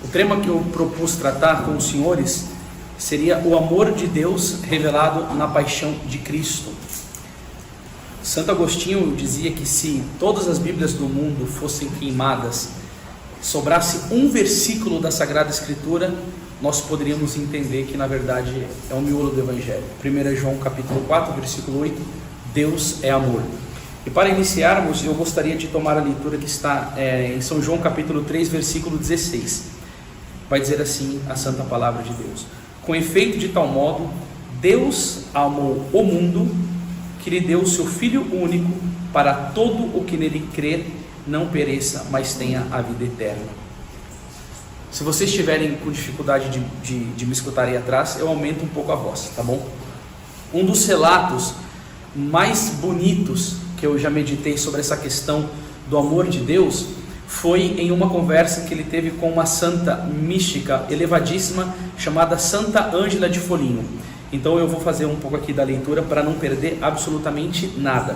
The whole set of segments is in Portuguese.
O tema que eu propus tratar com os senhores seria o amor de Deus revelado na paixão de Cristo. Santo Agostinho dizia que se todas as Bíblias do mundo fossem queimadas, sobrasse um versículo da Sagrada Escritura, nós poderíamos entender que na verdade é o miolo do Evangelho. 1 João capítulo 4, versículo 8, Deus é amor. E para iniciarmos, eu gostaria de tomar a leitura que está em São João capítulo 3, versículo 16. Vai dizer assim a santa palavra de Deus: com efeito, de tal modo, Deus amou o mundo, que lhe deu o seu Filho único, para todo o que nele crer não pereça, mas tenha a vida eterna. Se vocês estiverem com dificuldade de me escutar aí atrás, eu aumento um pouco a voz, tá bom? Um dos relatos mais bonitos que eu já meditei sobre essa questão do amor de Deus foi em uma conversa que ele teve com uma santa mística elevadíssima chamada Santa Ângela de Foligno. Então eu vou fazer um pouco aqui da leitura para não perder absolutamente nada.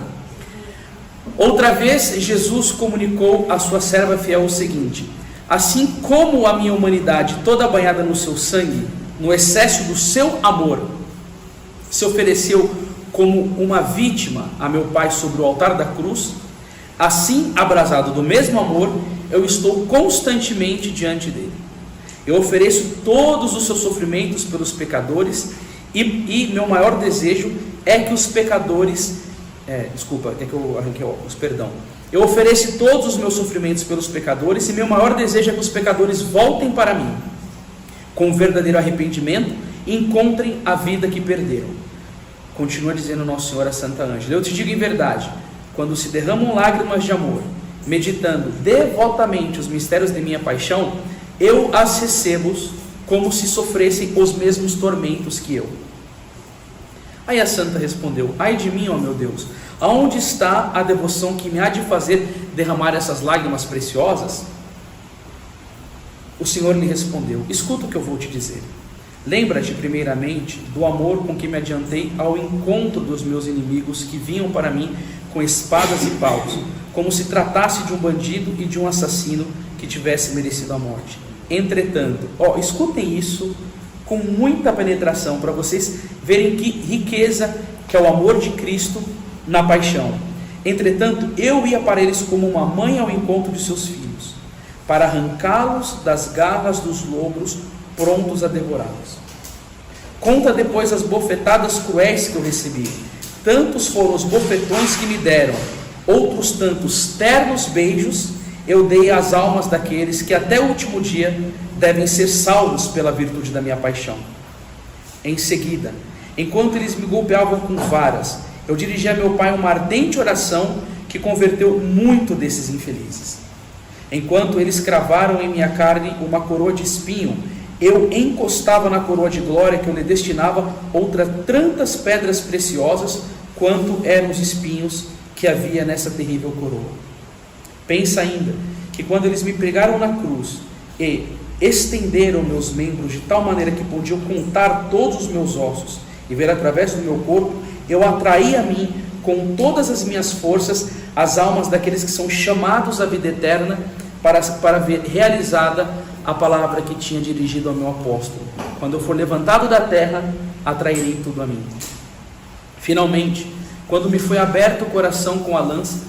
Outra vez Jesus comunicou à sua serva fiel o seguinte: assim como a minha humanidade toda banhada no seu sangue, no excesso do seu amor, se ofereceu como uma vítima a meu Pai sobre o altar da cruz, assim, abrasado do mesmo amor, eu estou constantemente diante dele. Eu ofereço todos os seus sofrimentos pelos pecadores, e meu maior desejo é que os pecadores... Eu ofereço todos os meus sofrimentos pelos pecadores, e meu maior desejo é que os pecadores voltem para mim, com verdadeiro arrependimento, e encontrem a vida que perderam. Continua dizendo Nosso Senhor a Santa Ângela: eu te digo em verdade, quando se derramam lágrimas de amor, meditando devotamente os mistérios de minha paixão, eu as recebo como se sofressem os mesmos tormentos que eu. Aí a santa respondeu: ai de mim, ó meu Deus, aonde está a devoção que me há de fazer derramar essas lágrimas preciosas? O Senhor lhe respondeu: escuta o que eu vou te dizer. Lembra-te primeiramente do amor com que me adiantei ao encontro dos meus inimigos que vinham para mim com espadas e paus, como se tratasse de um bandido e de um assassino que tivesse merecido a morte. Entretanto, escutem isso com muita penetração, para vocês verem que riqueza que é o amor de Cristo na paixão. Entretanto, eu ia para eles como uma mãe ao encontro de seus filhos, para arrancá-los das garras dos lobos, prontos a devorá-los. Conta depois as bofetadas cruéis que eu recebi. Tantos foram os bofetões que me deram, outros tantos ternos beijos eu dei às almas daqueles que até o último dia devem ser salvos pela virtude da minha paixão. Em seguida, enquanto eles me golpeavam com varas, eu dirigi a meu Pai uma ardente oração que converteu muito desses infelizes. Enquanto eles cravaram em minha carne uma coroa de espinho, eu encostava na coroa de glória que eu lhe destinava outras tantas pedras preciosas quanto eram os espinhos que havia nessa terrível coroa. Pensa ainda que quando eles me pregaram na cruz e estenderam meus membros de tal maneira que podiam contar todos os meus ossos e ver através do meu corpo, eu atraí a mim com todas as minhas forças as almas daqueles que são chamados à vida eterna, para ver realizada a palavra que tinha dirigido ao meu apóstolo: quando eu for levantado da terra, atrairei tudo a mim. Finalmente, quando me foi aberto o coração com a lança,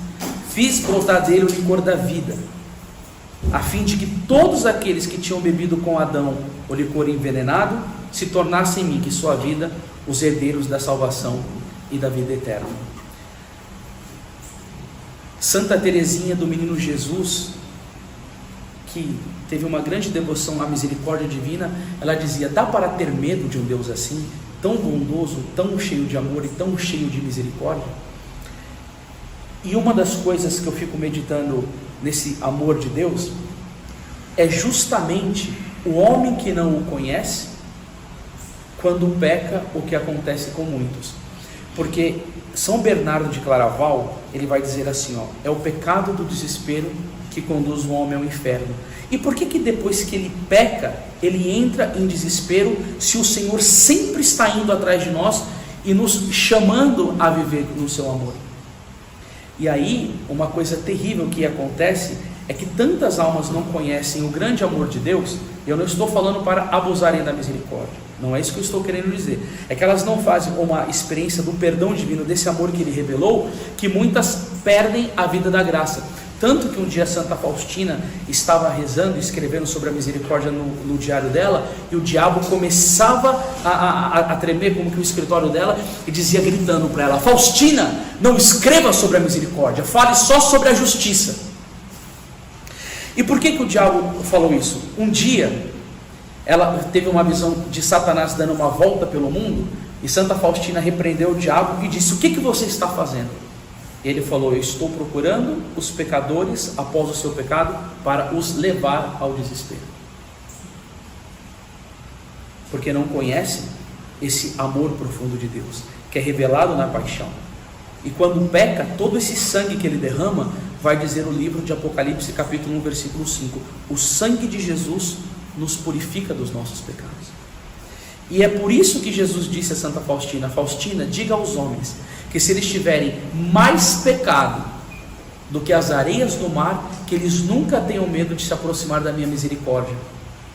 fiz brotar dele o licor da vida, a fim de que todos aqueles que tinham bebido com Adão o licor envenenado se tornassem em mim, que sua vida, os herdeiros da salvação e da vida eterna. Santa Teresinha do Menino Jesus, que teve uma grande devoção à misericórdia divina, ela dizia: dá para ter medo de um Deus assim, tão bondoso, tão cheio de amor e tão cheio de misericórdia? E uma das coisas que eu fico meditando nesse amor de Deus é justamente o homem que não o conhece, quando peca, o que acontece com muitos. Porque São Bernardo de Claraval, ele vai dizer assim, é o pecado do desespero que conduz o homem ao inferno. E por que depois que ele peca, ele entra em desespero, se o Senhor sempre está indo atrás de nós e nos chamando a viver no seu amor? E aí, uma coisa terrível que acontece é que tantas almas não conhecem o grande amor de Deus. Eu não estou falando para abusarem da misericórdia, não é isso que eu estou querendo dizer. É que elas não fazem uma experiência do perdão divino, desse amor que Ele revelou, que muitas perdem a vida da graça. Tanto que um dia Santa Faustina estava rezando e escrevendo sobre a misericórdia no diário dela, e o diabo começava a tremer como que o escritório dela, e dizia gritando para ela: Faustina, não escreva sobre a misericórdia, fale só sobre a justiça. E por que o diabo falou isso? Um dia ela teve uma visão de Satanás dando uma volta pelo mundo, e Santa Faustina repreendeu o diabo e disse: o que você está fazendo? Ele falou: eu estou procurando os pecadores após o seu pecado para os levar ao desespero, porque não conhecem esse amor profundo de Deus, que é revelado na paixão. E quando peca, todo esse sangue que ele derrama, vai dizer o livro de Apocalipse capítulo 1 versículo 5, o sangue de Jesus nos purifica dos nossos pecados. E é por isso que Jesus disse a Santa Faustina: Faustina, diga aos homens que se eles tiverem mais pecado do que as areias do mar, que eles nunca tenham medo de se aproximar da minha misericórdia.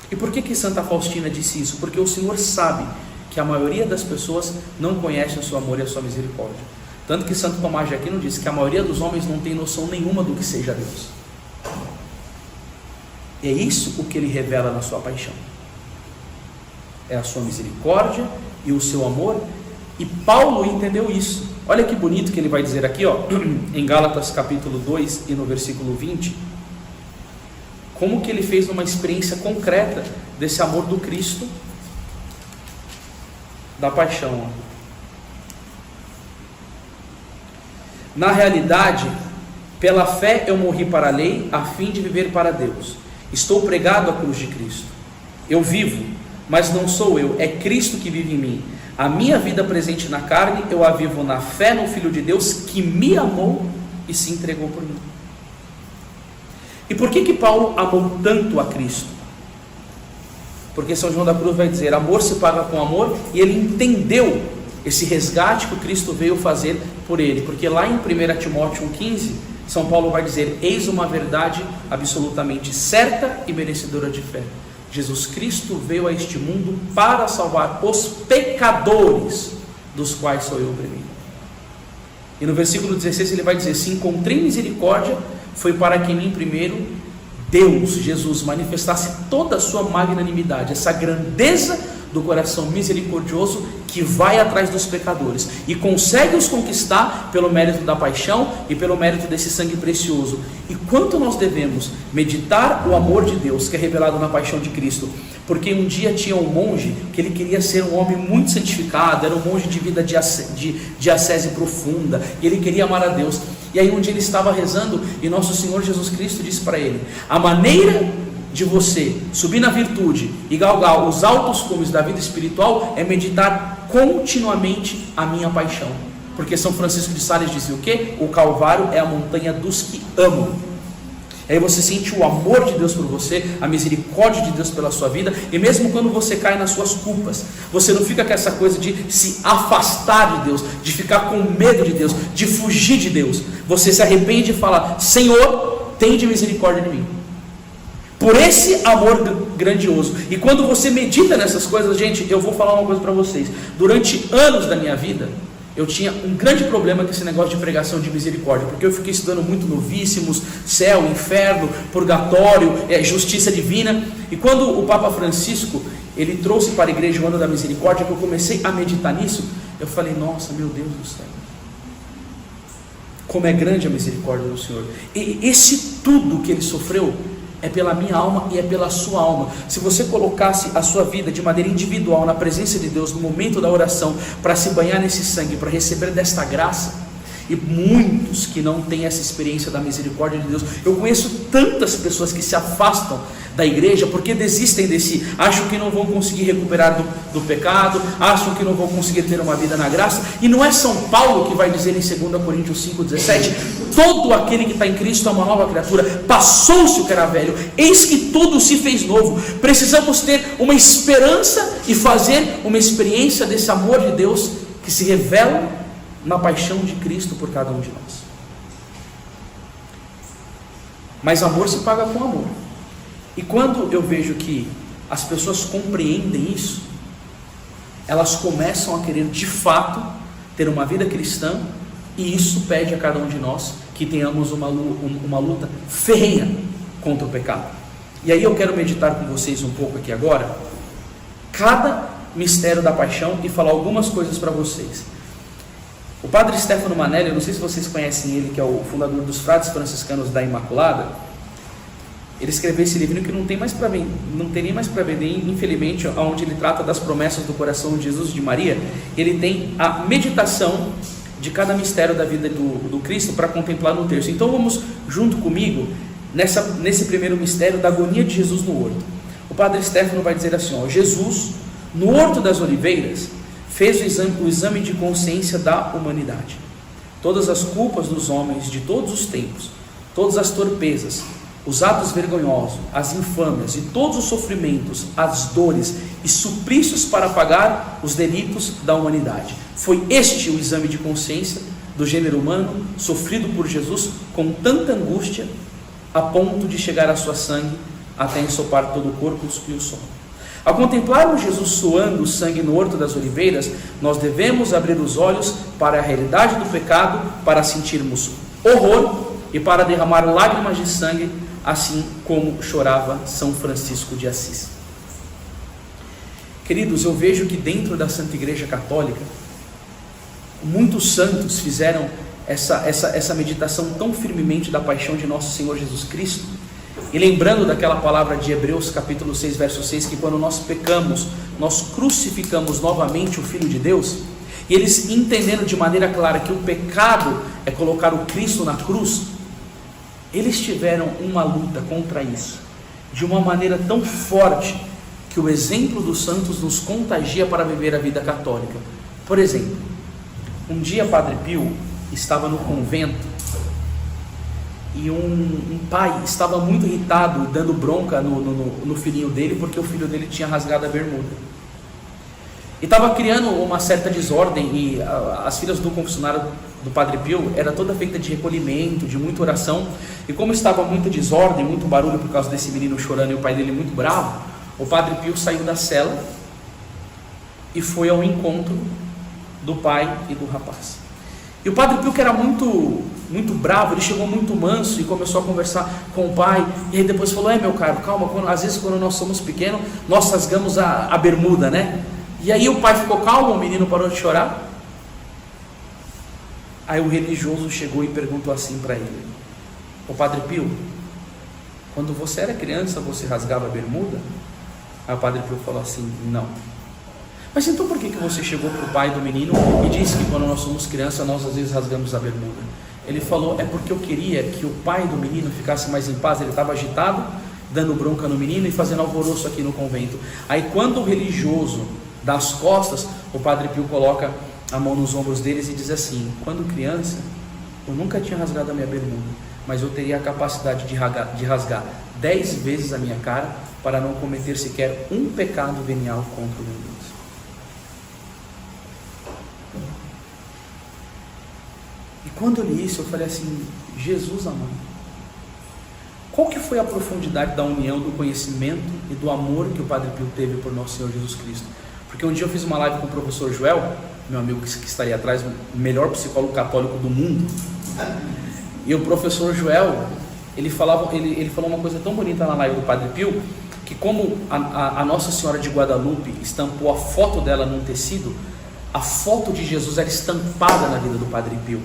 E por que Santa Faustina disse isso? Porque o Senhor sabe que a maioria das pessoas não conhece o seu amor e a sua misericórdia. Tanto que Santo Tomás de Aquino disse que a maioria dos homens não tem noção nenhuma do que seja Deus. É isso o que Ele revela na sua paixão, é a sua misericórdia e o seu amor. E Paulo entendeu isso. Olha que bonito que ele vai dizer aqui, em Gálatas capítulo 2 e no versículo 20, como que ele fez uma experiência concreta desse amor do Cristo, da paixão. Na realidade, pela fé eu morri para a lei, a fim de viver para Deus. Estou pregado à cruz de Cristo. Eu vivo, mas não sou eu, é Cristo que vive em mim. A minha vida presente na carne, eu a vivo na fé no Filho de Deus, que me amou e se entregou por mim. E por que Paulo amou tanto a Cristo? Porque São João da Cruz vai dizer: amor se paga com amor, e ele entendeu esse resgate que o Cristo veio fazer por ele. Porque lá em 1 Timóteo 1,15, São Paulo vai dizer: eis uma verdade absolutamente certa e merecedora de fé. Jesus Cristo veio a este mundo para salvar os pecadores, dos quais sou eu o primeiro. E no versículo 16 ele vai dizer: se encontrei misericórdia, foi para que em mim primeiro Deus, Jesus, manifestasse toda a sua magnanimidade, essa grandeza do coração misericordioso que vai atrás dos pecadores e consegue os conquistar pelo mérito da paixão e pelo mérito desse sangue precioso. E quanto nós devemos meditar o amor de Deus que é revelado na paixão de Cristo? Porque um dia tinha um monge que ele queria ser um homem muito santificado, era um monge de vida de ascese profunda, e ele queria amar a Deus. E aí um dia ele estava rezando e nosso Senhor Jesus Cristo disse para ele: a maneira de você subir na virtude e galgar os altos cumes da vida espiritual é meditar continuamente a minha paixão. Porque São Francisco de Sales dizia o quê? O Calvário é a montanha dos que amam. Aí você sente o amor de Deus por você, a misericórdia de Deus pela sua vida, e mesmo quando você cai nas suas culpas, você não fica com essa coisa de se afastar de Deus, de ficar com medo de Deus, de fugir de Deus. Você se arrepende e fala: Senhor, tende misericórdia de mim. Por esse amor grandioso. E quando você medita nessas coisas, gente, eu vou falar uma coisa para vocês. Durante anos da minha vida, eu tinha um grande problema com esse negócio de pregação de misericórdia, porque eu fiquei estudando muito novíssimos, céu, inferno, purgatório, justiça divina. E quando o Papa Francisco, ele trouxe para a igreja o ano da misericórdia, que eu comecei a meditar nisso, eu falei: nossa, meu Deus do céu, como é grande a misericórdia do Senhor. E esse tudo que ele sofreu é pela minha alma e é pela sua alma. Se você colocasse a sua vida de maneira individual na presença de Deus, no momento da oração, para se banhar nesse sangue, para receber desta graça, e muitos que não têm essa experiência da misericórdia de Deus, eu conheço tantas pessoas que se afastam da igreja porque desistem acham que não vão conseguir recuperar do pecado, acham que não vão conseguir ter uma vida na graça. E não é São Paulo que vai dizer em 2 Coríntios 5,17: todo aquele que está em Cristo é uma nova criatura, passou-se o que era velho, eis que tudo se fez novo. Precisamos ter uma esperança e fazer uma experiência desse amor de Deus que se revela na paixão de Cristo por cada um de nós. Mas amor se paga com amor. E quando eu vejo que as pessoas compreendem isso, elas começam a querer de fato ter uma vida cristã, e isso pede a cada um de nós que tenhamos uma luta ferrenha contra o pecado. E aí eu quero meditar com vocês um pouco aqui agora cada mistério da paixão e falar algumas coisas para vocês. O padre Stefano Manelli, eu não sei se vocês conhecem ele, que é o fundador dos Frades Franciscanos da Imaculada. Ele escreveu esse livro que não tem nem mais para vender, infelizmente, onde ele trata das promessas do coração de Jesus e de Maria. Ele tem a meditação de cada mistério da vida do Cristo para contemplar no terço. Então vamos junto comigo nesse primeiro mistério da agonia de Jesus no horto. O padre Stefano vai dizer assim, Jesus, no horto das oliveiras, fez o exame de consciência da humanidade. Todas as culpas dos homens de todos os tempos, todas as torpezas, os atos vergonhosos, as infâmias e todos os sofrimentos, as dores e suplícios para pagar os delitos da humanidade. Foi este o exame de consciência do gênero humano, sofrido por Jesus com tanta angústia, a ponto de chegar a sua sangue até ensopar todo o corpo e o sono. Ao contemplarmos Jesus suando o sangue no horto das oliveiras, nós devemos abrir os olhos para a realidade do pecado, para sentirmos horror e para derramar lágrimas de sangue, assim como chorava São Francisco de Assis. Queridos, eu vejo que dentro da Santa Igreja Católica, muitos santos fizeram essa meditação tão firmemente da paixão de nosso Senhor Jesus Cristo, e lembrando daquela palavra de Hebreus capítulo 6, verso 6, que quando nós pecamos, nós crucificamos novamente o Filho de Deus, e eles entendendo de maneira clara que o pecado é colocar o Cristo na cruz, eles tiveram uma luta contra isso, de uma maneira tão forte, que o exemplo dos santos nos contagia para viver a vida católica. Por exemplo, um dia Padre Pio estava no convento, e um pai estava muito irritado, dando bronca no filhinho dele, porque o filho dele tinha rasgado a bermuda, e estava criando uma certa desordem. E as filhas do confessionário do Padre Pio era toda feita de recolhimento, de muita oração, e como estava muita desordem, muito barulho por causa desse menino chorando e o pai dele muito bravo, o Padre Pio saiu da cela e foi ao encontro do pai e do rapaz. E o Padre Pio, que era muito bravo, ele chegou muito manso e começou a conversar com o pai, e aí depois falou: meu caro, calma, às vezes quando nós somos pequenos, nós rasgamos a bermuda, né? E aí o pai ficou calmo, o menino parou de chorar. Aí o religioso chegou e perguntou assim para ele: ô Padre Pio, quando você era criança, você rasgava a bermuda? Aí o Padre Pio falou assim: não. Mas então por que você chegou para o pai do menino e disse que quando nós somos crianças, nós às vezes rasgamos a bermuda? Ele falou: é porque eu queria que o pai do menino ficasse mais em paz. Ele estava agitado, dando bronca no menino e fazendo alvoroço aqui no convento. Aí quando o religioso dá as costas, o Padre Pio coloca a mão nos ombros deles e diz assim: quando criança, eu nunca tinha rasgado a minha bermuda, mas eu teria a capacidade de rasgar 10 vezes a minha cara para não cometer sequer um pecado venial contra o meu Deus. E quando eu li isso, eu falei assim: Jesus amado, qual que foi a profundidade da união, do conhecimento e do amor que o Padre Pio teve por nosso Senhor Jesus Cristo? Porque um dia eu fiz uma live com o professor Joel, meu amigo que estaria atrás, o melhor psicólogo católico do mundo, e o professor Joel, ele falou uma coisa tão bonita na live do Padre Pio, que como a Nossa Senhora de Guadalupe estampou a foto dela num tecido, a foto de Jesus era estampada na vida do Padre Pio,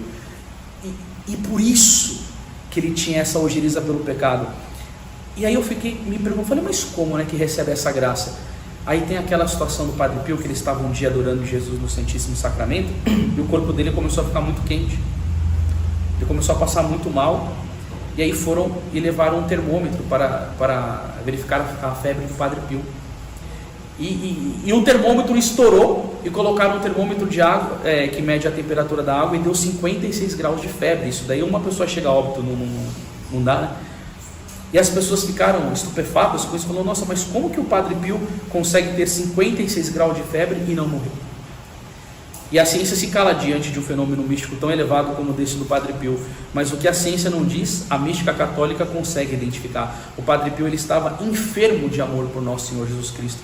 e por isso que ele tinha essa ojeriza pelo pecado. E aí eu me perguntando, mas como, né, que recebe essa graça? Aí tem aquela situação do Padre Pio, que ele estava um dia adorando Jesus no Santíssimo Sacramento, e o corpo dele começou a ficar muito quente, ele começou a passar muito mal, e aí foram e levaram um termômetro para verificar a febre do Padre Pio, e um termômetro estourou, e colocaram um termômetro de água, que mede a temperatura da água, e deu 56 graus de febre. Isso daí uma pessoa chega a óbito, não dá, né? E as pessoas ficaram estupefatas com isso, falou: nossa, mas como que o Padre Pio consegue ter 56 graus de febre e não morrer? E a ciência se cala diante de um fenômeno místico tão elevado como desse do Padre Pio. Mas o que a ciência não diz, a mística católica consegue identificar. O Padre Pio, ele estava enfermo de amor por nosso Senhor Jesus Cristo.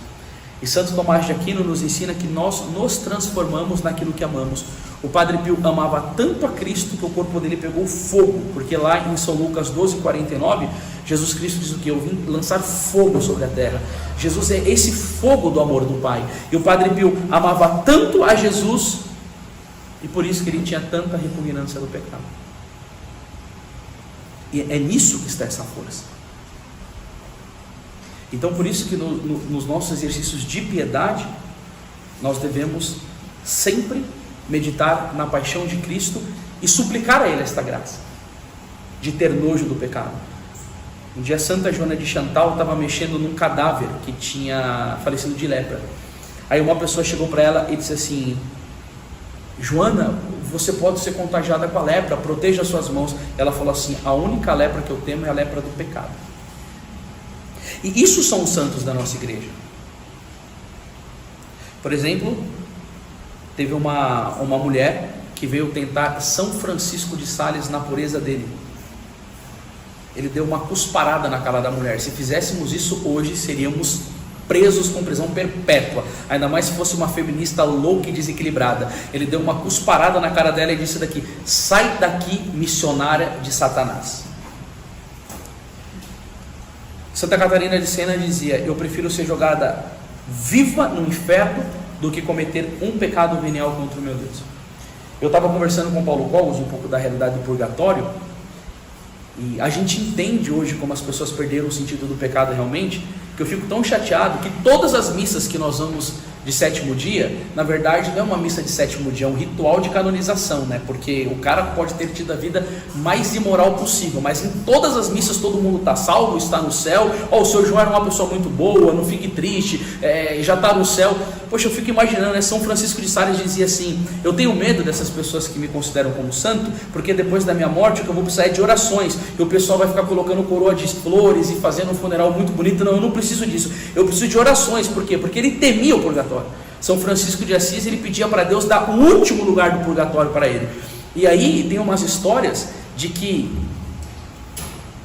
E Santo Tomás de Aquino nos ensina que nós nos transformamos naquilo que amamos. O Padre Pio amava tanto a Cristo que o corpo dele pegou fogo, porque lá em São Lucas 12:49, Jesus Cristo diz o que? Eu vim lançar fogo sobre a terra. Jesus é esse fogo do amor do Pai. E o Padre Pio amava tanto a Jesus, e por isso que ele tinha tanta repugnância do pecado. E é nisso que está essa força. Então por isso que nos nossos exercícios de piedade, nós devemos sempre meditar na paixão de Cristo e suplicar a Ele esta graça, de ter nojo do pecado. Um dia Santa Joana de Chantal estava mexendo num cadáver que tinha falecido de lepra. Aí uma pessoa chegou para ela e disse assim: Joana, você pode ser contagiada com a lepra, proteja suas mãos. Ela falou assim: a única lepra que eu temo é a lepra do pecado. E isso são os santos da nossa igreja. Por exemplo, teve uma mulher que veio tentar São Francisco de Sales na pureza dele. Ele deu uma cusparada na cara da mulher. Se fizéssemos isso hoje, seríamos presos com prisão perpétua, ainda mais se fosse uma feminista louca e desequilibrada. Ele deu uma cusparada na cara dela e disse daqui: sai daqui, missionária de Satanás. Santa Catarina de Sena dizia: eu prefiro ser jogada viva no inferno do que cometer um pecado venial contra o meu Deus. Eu estava conversando com Paulo Cogos um pouco da realidade do purgatório, e a gente entende hoje como as pessoas perderam o sentido do pecado realmente, que eu fico tão chateado que todas as missas que nós vamos de sétimo dia, na verdade não é uma missa de sétimo dia, é um ritual de canonização, né? Porque o cara pode ter tido a vida mais imoral possível, mas em todas as missas todo mundo está salvo, está no céu. O seu João era uma pessoa muito boa, não fique triste, já está no céu. Poxa, eu fico imaginando, né? São Francisco de Sales dizia assim: eu tenho medo dessas pessoas que me consideram como santo, porque depois da minha morte eu vou precisar de orações, e o pessoal vai ficar colocando coroa de flores e fazendo um funeral muito bonito. Não, eu não preciso disso, eu preciso de orações. Por quê? Porque ele temia o purgatório. São Francisco de Assis, ele pedia para Deus dar o último lugar do purgatório para ele. E aí tem umas histórias de que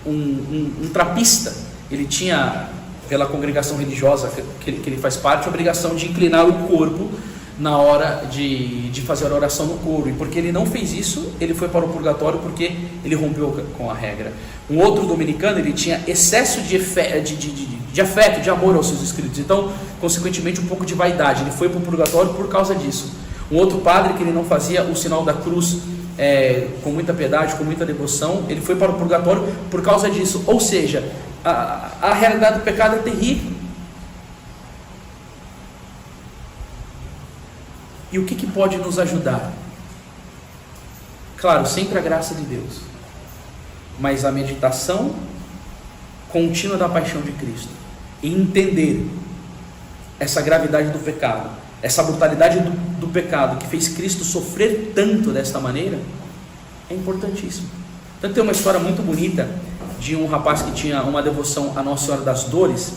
um trapista, ele tinha, pela congregação religiosa que ele faz parte, a obrigação de inclinar o corpo na hora de fazer a oração no coro. E porque ele não fez isso, ele foi para o purgatório, porque ele rompeu com a regra. Um outro dominicano, ele tinha excesso de afeto, de amor aos seus inscritos, então consequentemente um pouco de vaidade. Ele foi para o purgatório por causa disso. Um outro padre, que ele não fazia o sinal da cruz com muita piedade, com muita devoção, ele foi para o purgatório por causa disso. Ou seja, a realidade do pecado é terrível. E o que pode nos ajudar? Claro, sempre a graça de Deus, mas a meditação contínua da paixão de Cristo, e entender essa gravidade do pecado, essa brutalidade do pecado que fez Cristo sofrer tanto desta maneira, é importantíssimo. Então tem uma história muito bonita de um rapaz que tinha uma devoção a Nossa Senhora das Dores,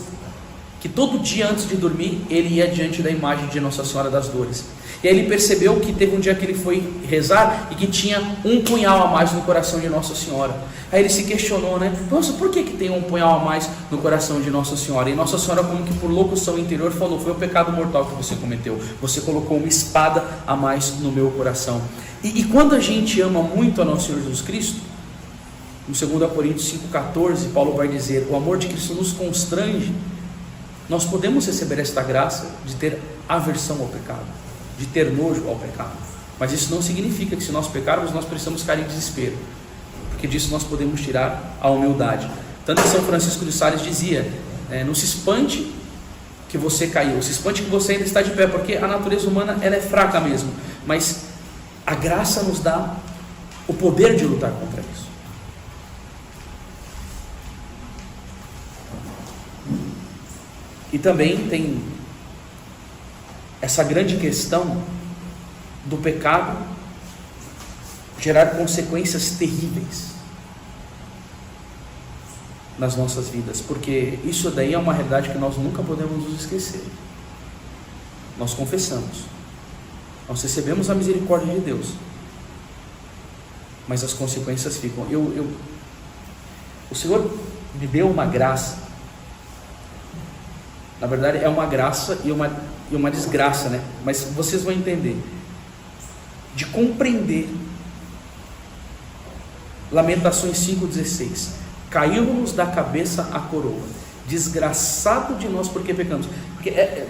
que todo dia antes de dormir ele ia diante da imagem de Nossa Senhora das Dores. E aí ele percebeu que teve um dia que ele foi rezar e que tinha um punhal a mais no coração de Nossa Senhora. Aí ele se questionou, né? Nossa, por que tem um punhal a mais no coração de Nossa Senhora? E Nossa Senhora, como que por locução interior, falou: foi o pecado mortal que você cometeu. Você colocou uma espada a mais no meu coração. E quando a gente ama muito a Nosso Senhor Jesus Cristo, no 2 Coríntios 5,14, Paulo vai dizer: o amor de Cristo nos constrange. Nós podemos receber esta graça de ter aversão ao pecado, de ter nojo ao pecado, mas isso não significa que se nós pecarmos nós precisamos ficar em desespero, porque disso nós podemos tirar a humildade. Tanto que São Francisco de Sales dizia: não se espante que você caiu, se espante que você ainda está de pé, porque a natureza humana ela é fraca mesmo, mas a graça nos dá o poder de lutar contra isso. E também tem essa grande questão do pecado gerar consequências terríveis nas nossas vidas, porque isso daí é uma realidade que nós nunca podemos nos esquecer. Nós confessamos, Nós recebemos a misericórdia de Deus, mas as consequências ficam. O Senhor me deu uma graça. Na verdade é uma graça e uma desgraça, né? Mas vocês vão entender. De compreender. Lamentações 5,16. Caiu-nos da cabeça a coroa. Desgraçado de nós porque pecamos. Porque é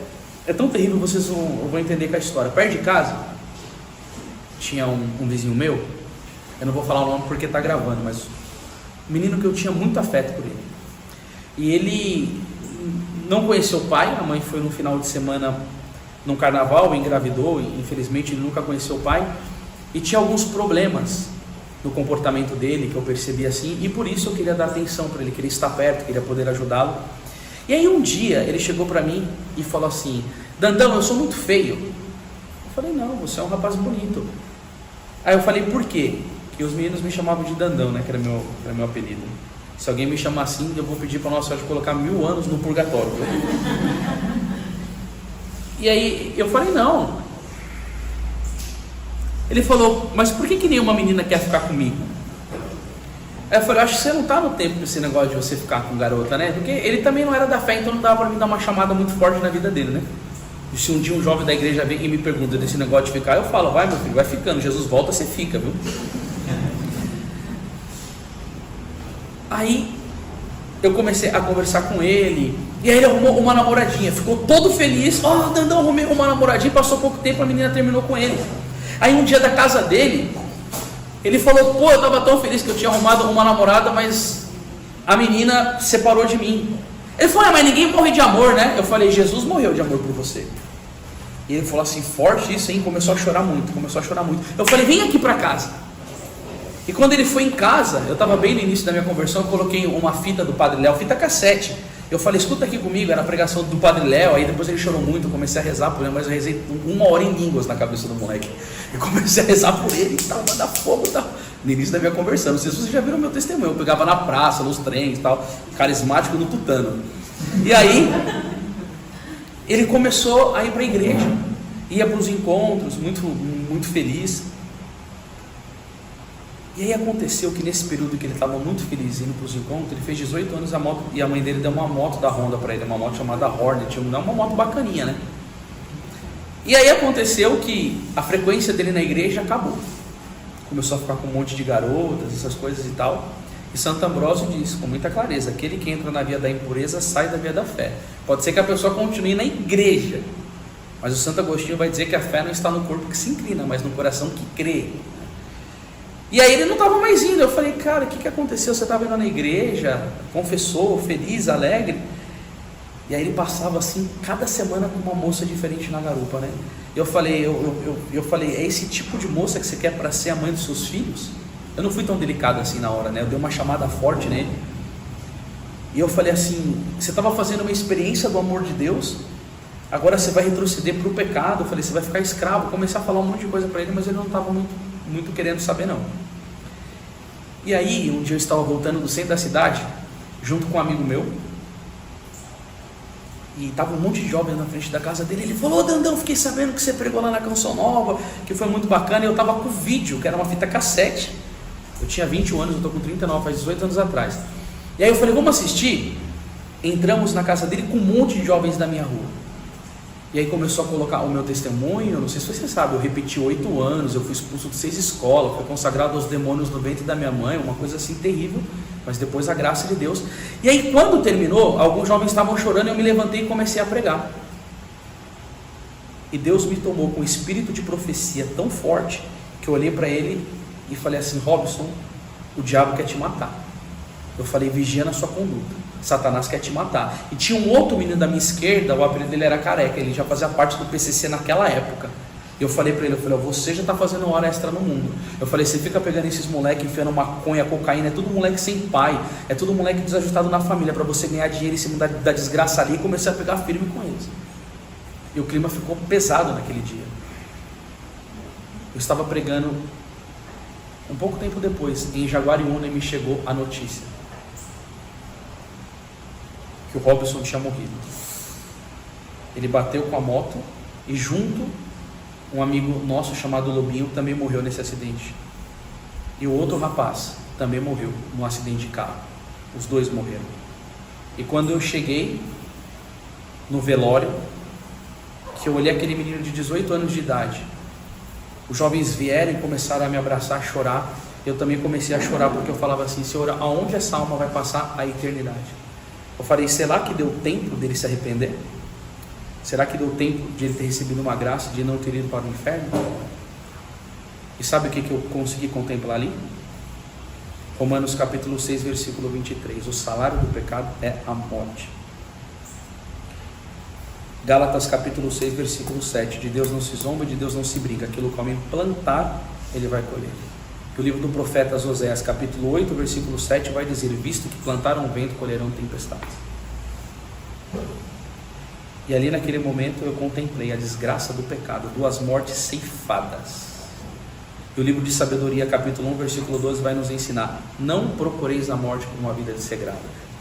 tão terrível, vocês vão entender com a história. Perto de casa tinha um vizinho meu. Eu não vou falar o nome porque está gravando, mas um menino que eu tinha muito afeto por ele. E ele não conheceu o pai. A mãe foi no final de semana num carnaval, engravidou, e infelizmente ele nunca conheceu o pai, e tinha alguns problemas no comportamento dele, que eu percebi assim, e por isso eu queria dar atenção para ele, queria estar perto, queria poder ajudá-lo. E aí um dia ele chegou para mim e falou assim: Dandão, eu sou muito feio. Eu falei: não, você é um rapaz bonito. Aí eu falei: por quê? Porque os meninos me chamavam de Dandão, né, que era meu apelido. Se alguém me chamar assim, eu vou pedir para Nossa Senhora colocar 1000 anos no purgatório. E aí eu falei: não. Ele falou: mas por que nenhuma menina quer ficar comigo? Aí eu falei: acho que você não está no tempo desse negócio de você ficar com garota, né? Porque ele também não era da fé, então não dava para mim dar uma chamada muito forte na vida dele, né? E se um dia um jovem da igreja vem e me pergunta desse negócio de ficar, eu falo: vai meu filho, vai ficando, Jesus volta, você fica, viu? Aí eu comecei a conversar com ele, e aí ele arrumou uma namoradinha, ficou todo feliz. Dandão, arrumei uma namoradinha, passou pouco tempo, a menina terminou com ele. Aí um dia da casa dele, ele falou: pô, eu estava tão feliz que eu tinha arrumado uma namorada, mas a menina separou de mim. Ele falou: mas ninguém morre de amor, né? Eu falei: Jesus morreu de amor por você. E ele falou assim: forte isso, hein? Começou a chorar muito. Eu falei: vem aqui para casa. E quando ele foi em casa, eu estava bem no início da minha conversão, eu coloquei uma fita do Padre Léo, fita cassete. Eu falei: escuta aqui comigo, era a pregação do Padre Léo. Aí depois ele chorou muito, eu comecei a rezar por ele, mas eu rezei 1 hora em línguas na cabeça do moleque. Eu comecei a rezar por ele e tal, mandar fogo e tal. No início da minha conversão, não sei se vocês já viram meu testemunho, eu pegava na praça, nos trens e tal, carismático no tutano. E aí, ele começou a ir para a igreja, ia para os encontros, muito feliz. E aí aconteceu que nesse período que ele estava muito feliz indo para os encontros, ele fez 18 anos, e a mãe dele deu uma moto da Honda para ele, uma moto chamada Hornet, uma moto bacaninha, né? E aí aconteceu que a frequência dele na igreja acabou. Começou a ficar com um monte de garotas, essas coisas e tal. E Santo Ambrósio diz com muita clareza: aquele que entra na via da impureza sai da via da fé. Pode ser que a pessoa continue na igreja, mas o Santo Agostinho vai dizer que a fé não está no corpo que se inclina, mas no coração que crê. E aí ele não estava mais indo. Eu falei: cara, o que aconteceu? Você estava indo na igreja, confessou, feliz, alegre. E aí ele passava assim, cada semana com uma moça diferente na garupa, né? Eu falei, é esse tipo de moça que você quer para ser a mãe dos seus filhos? Eu não fui tão delicado assim na hora, né? Eu dei uma chamada forte nele. E eu falei assim: você estava fazendo uma experiência do amor de Deus, agora você vai retroceder para o pecado. Eu falei: você vai ficar escravo. Comecei a falar um monte de coisa para ele, mas ele não estava muito querendo saber, não. E aí um dia eu estava voltando do centro da cidade, junto com um amigo meu, e estava um monte de jovens na frente da casa dele. Ele falou: Dandão, fiquei sabendo que você pregou lá na Canção Nova, que foi muito bacana. E eu estava com o vídeo, que era uma fita cassete. Eu tinha 21 anos, eu estou com 39, faz 18 anos atrás. E aí eu falei: vamos assistir? Entramos na casa dele com um monte de jovens da minha rua. E aí começou a colocar o meu testemunho. Não sei se você sabe, eu repeti 8 anos, eu fui expulso de 6 escolas, fui consagrado aos demônios no ventre da minha mãe, uma coisa assim terrível, mas depois a graça de Deus. E aí quando terminou, alguns jovens estavam chorando, eu me levantei e comecei a pregar. E Deus me tomou com um espírito de profecia tão forte, que eu olhei para ele e falei assim: Robson, o diabo quer te matar. Eu falei: vigia na sua conduta, Satanás quer te matar. E tinha um outro menino da minha esquerda, o apelido dele era Careca, ele já fazia parte do PCC naquela época. Eu falei para ele: você já está fazendo hora extra no mundo. Eu falei: você fica pegando esses moleques, enfiando maconha, cocaína, é tudo moleque sem pai, é tudo moleque desajustado na família, para você ganhar dinheiro em cima da desgraça ali. E comecei a pegar firme com eles. E o clima ficou pesado naquele dia. Eu estava pregando, um pouco tempo depois, em Jaguariúna, e me chegou a notícia que o Robson tinha morrido. Ele bateu com a moto e junto um amigo nosso chamado Lobinho também morreu nesse acidente. E o outro rapaz também morreu num acidente de carro. Os dois morreram. E quando eu cheguei no velório, que eu olhei aquele menino de 18 anos de idade, os jovens vieram e começaram a me abraçar, a chorar. Eu também comecei a chorar, porque eu falava assim: Senhor, aonde essa alma vai passar a eternidade? Eu falei: será que deu tempo dele se arrepender? Será que deu tempo de ele ter recebido uma graça de não ter ido para o inferno? E sabe o que eu consegui contemplar ali? Romanos capítulo 6, versículo 23. O salário do pecado é a morte. Gálatas capítulo 6, versículo 7. De Deus não se zomba, de Deus não se brinca. Aquilo que o homem plantar, ele vai colher. O livro do profeta Oséias capítulo 8, versículo 7 vai dizer: visto que plantaram vento, colherão tempestades. E ali naquele momento eu contemplei a desgraça do pecado, 2 mortes ceifadas. E o livro de Sabedoria capítulo 1, versículo 12 vai nos ensinar: não procureis a morte por uma vida desregrada.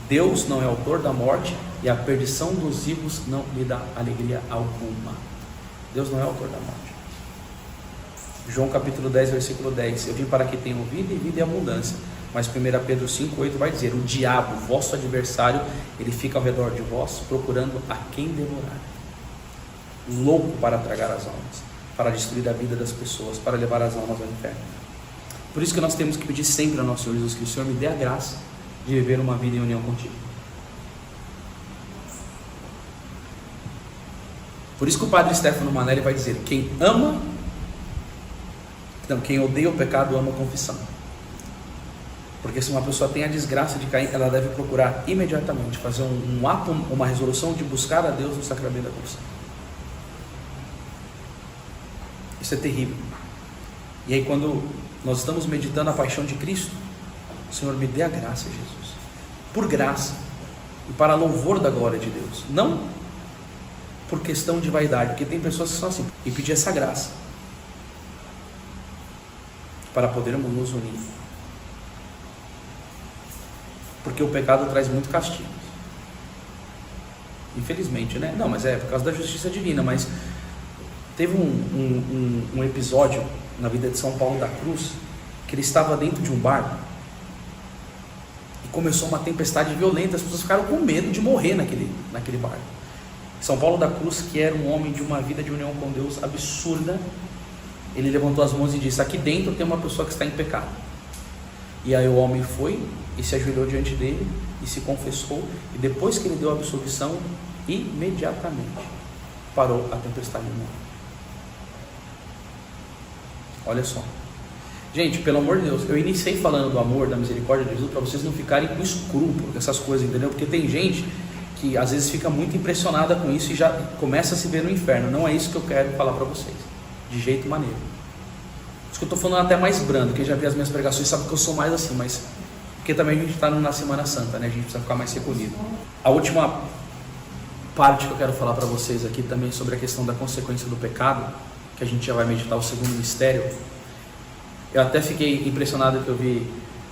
Deus não é autor da morte, e a perdição dos vivos não lhe dá alegria alguma. Deus não é autor da morte. João capítulo 10, versículo 10. Eu vim para que tenham vida e vida em abundância. Mas 1 Pedro 5, 8 vai dizer: o diabo, vosso adversário, ele fica ao redor de vós, procurando a quem devorar. Louco para tragar as almas, para destruir a vida das pessoas, para levar as almas ao inferno. Por isso que nós temos que pedir sempre ao nosso Senhor Jesus que o Senhor me dê a graça de viver uma vida em união contigo. Por isso que o padre Stefano Manelli vai dizer: quem odeia o pecado ama a confissão. Porque se uma pessoa tem a desgraça de cair, ela deve procurar imediatamente fazer um ato, uma resolução de buscar a Deus no sacramento da confissão. Isso é terrível. E aí, quando nós estamos meditando a paixão de Cristo, Senhor, me dê a graça, Jesus, por graça e para louvor da glória de Deus, não por questão de vaidade, porque tem pessoas que são assim, e pedir essa graça para podermos nos unir, porque o pecado traz muito castigo, infelizmente, né? Não, mas é por causa da justiça divina. Mas teve um episódio na vida de São Paulo da Cruz, que ele estava dentro de um bar e começou uma tempestade violenta. As pessoas ficaram com medo de morrer naquele bar. São Paulo da Cruz, que era um homem de uma vida de união com Deus absurda, ele levantou as mãos e disse: aqui dentro tem uma pessoa que está em pecado. E aí o homem foi e se ajoelhou diante dele e se confessou, e depois que ele deu a absolvição, imediatamente parou a tempestade do mundo. Olha só, gente, pelo amor de Deus, eu iniciei falando do amor, da misericórdia de Jesus, para vocês não ficarem com escrúpulo com essas coisas, entendeu? Porque tem gente que às vezes fica muito impressionada com isso e já começa a se ver no inferno. Não é isso que eu quero falar para vocês, de jeito maneiro. Por isso que eu estou falando até mais brando. Quem já viu as minhas pregações sabe que eu sou mais assim, mas porque também a gente está na Semana Santa, né? A gente precisa ficar mais recolhido. A última parte que eu quero falar para vocês aqui também sobre a questão da consequência do pecado, que a gente já vai meditar o segundo mistério. Eu até fiquei impressionado que eu vi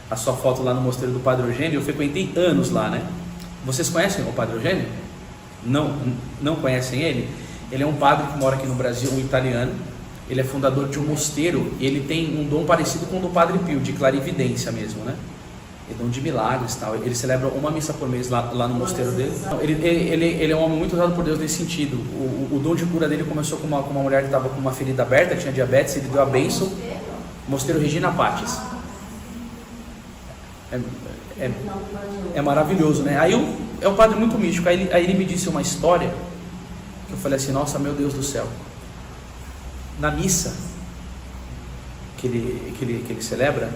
a sua foto lá no mosteiro do Padre Eugênio. Eu frequentei anos lá, né? Vocês conhecem o Padre Eugênio? Não conhecem ele? Ele é um padre que mora aqui no Brasil, um italiano. Ele é fundador de um mosteiro e ele tem um dom parecido com o do Padre Pio, de clarividência mesmo, né? É dom de milagres e tal. Ele celebra uma missa por mês lá no mosteiro dele. Ele é um homem muito usado por Deus nesse sentido. O dom de cura dele começou com uma mulher que estava com uma ferida aberta, tinha diabetes, ele deu a bênção. Mosteiro Regina Pacis. É maravilhoso, né? Aí é um padre muito místico. Aí ele me disse uma história que eu falei assim: nossa, meu Deus do céu. Na missa que ele celebra,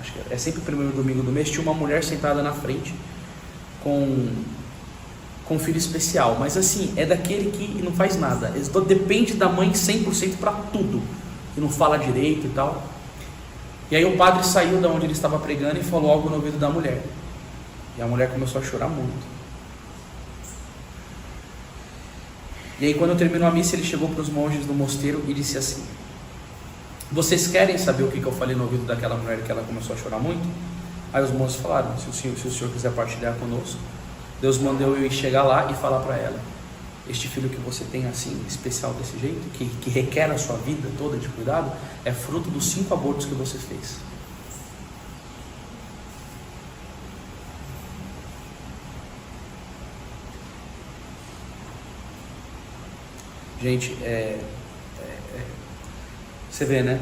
acho que é sempre o primeiro domingo do mês, tinha uma mulher sentada na frente com um filho especial, mas assim, é daquele que não faz nada, depende da mãe 100% para tudo, que não fala direito e tal. E aí o padre saiu da onde ele estava pregando e falou algo no ouvido da mulher, e a mulher começou a chorar muito. E aí, quando terminou a missa, ele chegou para os monges do mosteiro e disse assim: vocês querem saber o que eu falei no ouvido daquela mulher que ela começou a chorar muito? Aí os monges falaram: se o senhor quiser partilhar conosco. Deus mandou eu ir chegar lá e falar para ela. este filho que você tem assim, especial desse jeito, que requer a sua vida toda de cuidado, é fruto dos 5 abortos que você fez. Gente, você vê, né?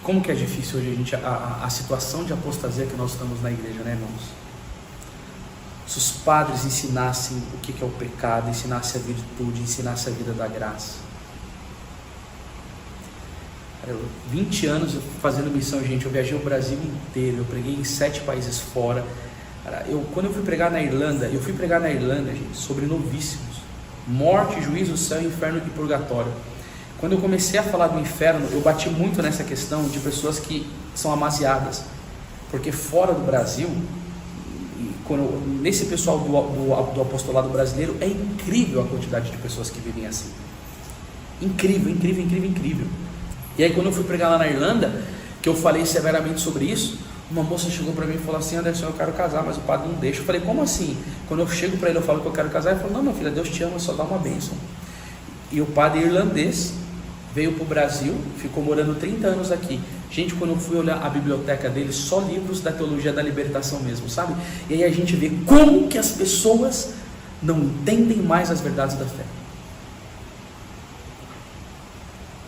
Como que é difícil hoje a situação de apostasia que nós estamos na igreja, né, irmãos? Se os padres ensinassem o que é o pecado, ensinassem a virtude, ensinassem a vida da graça. 20 anos fazendo missão, gente, eu viajei o Brasil inteiro, eu preguei em 7 países fora. Quando eu fui pregar na Irlanda, gente, sobre novíssimos, morte, juízo, céu, inferno e purgatório. Quando eu comecei a falar do inferno, eu bati muito nessa questão de pessoas que são amasiadas, porque fora do Brasil, nesse pessoal do apostolado brasileiro, é incrível a quantidade de pessoas que vivem assim. Incrível. E aí quando eu fui pregar lá na Irlanda, que eu falei severamente sobre isso, uma moça chegou para mim e falou assim: Anderson, eu quero casar, mas o padre não deixa. Eu falei: como assim? Quando eu chego para ele, eu falo que eu quero casar, ele falou: não, minha filha, Deus te ama, só dá uma bênção. E o padre irlandês veio para o Brasil, ficou morando 30 anos aqui. Gente, quando eu fui olhar a biblioteca dele, só livros da teologia da libertação mesmo, sabe? E aí a gente vê como que as pessoas não entendem mais as verdades da fé.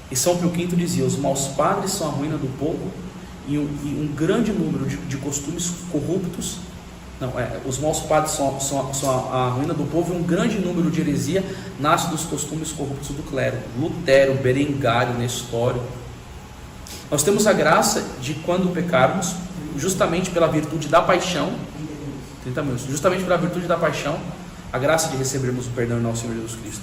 E São Pio V dizia: os maus padres são a ruína do povo, e um grande número de costumes corruptos. Os maus padres são a ruína do povo, e um grande número de heresia nasce dos costumes corruptos do clero. Lutero, Berengário, Nestório. Nós temos a graça de, quando pecarmos, justamente pela virtude da paixão, 30 minutos, justamente pela virtude da paixão, a graça de recebermos o perdão em nosso Senhor Jesus Cristo.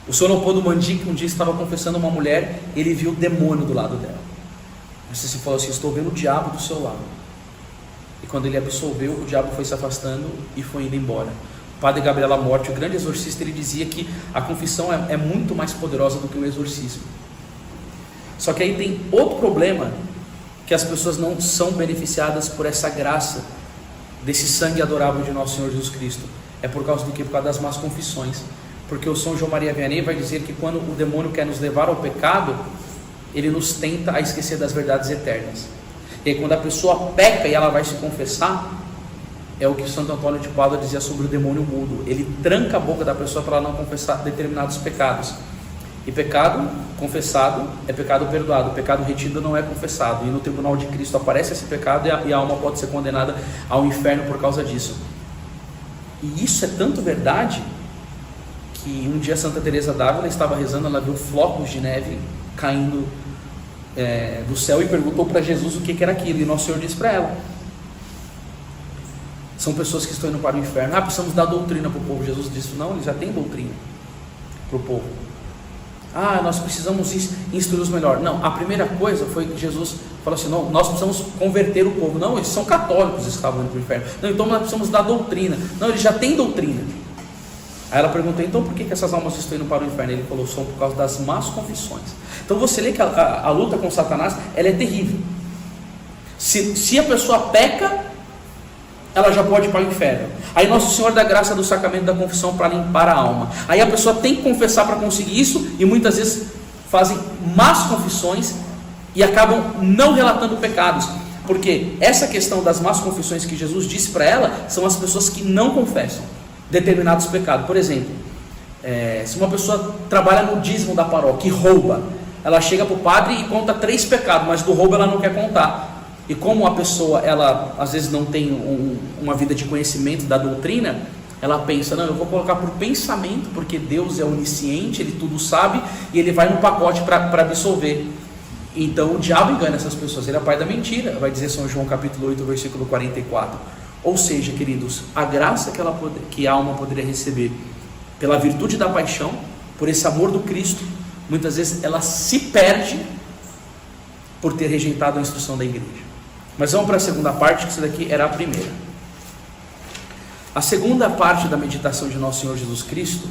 O Sr. Leopoldo Mandic um dia estava confessando uma mulher, ele viu o demônio do lado dela. Você se falou assim: estou vendo o diabo do seu lado. E quando ele absolveu, o diabo foi se afastando e foi indo embora. O padre Gabriel Amorte, o grande exorcista, ele dizia que a confissão é muito mais poderosa do que o exorcismo. Só que aí tem outro problema, que as pessoas não são beneficiadas por essa graça, desse sangue adorável de nosso Senhor Jesus Cristo. É por causa do quê? Por causa das más confissões. Porque o São João Maria Vianney vai dizer que quando o demônio quer nos levar ao pecado, ele nos tenta a esquecer das verdades eternas. E aí, quando a pessoa peca e ela vai se confessar, é o que Santo Antônio de Pádua dizia sobre o demônio mudo. Ele tranca a boca da pessoa para ela não confessar determinados pecados. E pecado confessado é pecado perdoado, pecado retido não é confessado. E no tribunal de Cristo aparece esse pecado, e a alma pode ser condenada ao inferno por causa disso. E isso é tanto verdade, que um dia Santa Teresa d'Ávila estava rezando, ela viu flocos de neve caindo do céu e perguntou para Jesus o que era aquilo, e Nosso Senhor disse para ela: são pessoas que estão indo para o inferno. Precisamos dar doutrina para o povo. Jesus disse: não, eles já têm doutrina para o povo. Nós precisamos instruí-los melhor. Não, a primeira coisa foi que Jesus falou assim: não, nós precisamos converter o povo. Não, eles são católicos, estavam indo para o inferno. Não, então nós precisamos dar doutrina. Não, eles já têm doutrina. Aí ela perguntou: então por que essas almas estão indo para o inferno? Ele falou: são por causa das más confissões. Então você lê que a luta com Satanás, ela é terrível. Se a pessoa peca, ela já pode ir para o inferno. Aí Nosso Senhor dá graça do sacramento da confissão para limpar a alma. Aí a pessoa tem que confessar para conseguir isso, e muitas vezes fazem más confissões e acabam não relatando pecados. Porque essa questão das más confissões que Jesus disse para ela, são as pessoas que não confessam determinados pecados. Por exemplo, se uma pessoa trabalha no dízimo da paróquia e rouba, ela chega para o padre e conta 3 pecados, mas do roubo ela não quer contar. E como a pessoa, ela às vezes não tem uma vida de conhecimento da doutrina, ela pensa: não, eu vou colocar por pensamento, porque Deus é onisciente, Ele tudo sabe, e Ele vai no pacote para absolver. Então o diabo engana essas pessoas, ele é pai da mentira, vai dizer São João capítulo 8, versículo 44. Ou seja, queridos, a graça que a alma poderia receber pela virtude da paixão, por esse amor do Cristo, muitas vezes ela se perde por ter rejeitado a instrução da igreja. Mas vamos para a segunda parte, que isso daqui era a primeira. A segunda parte da meditação de Nosso Senhor Jesus Cristo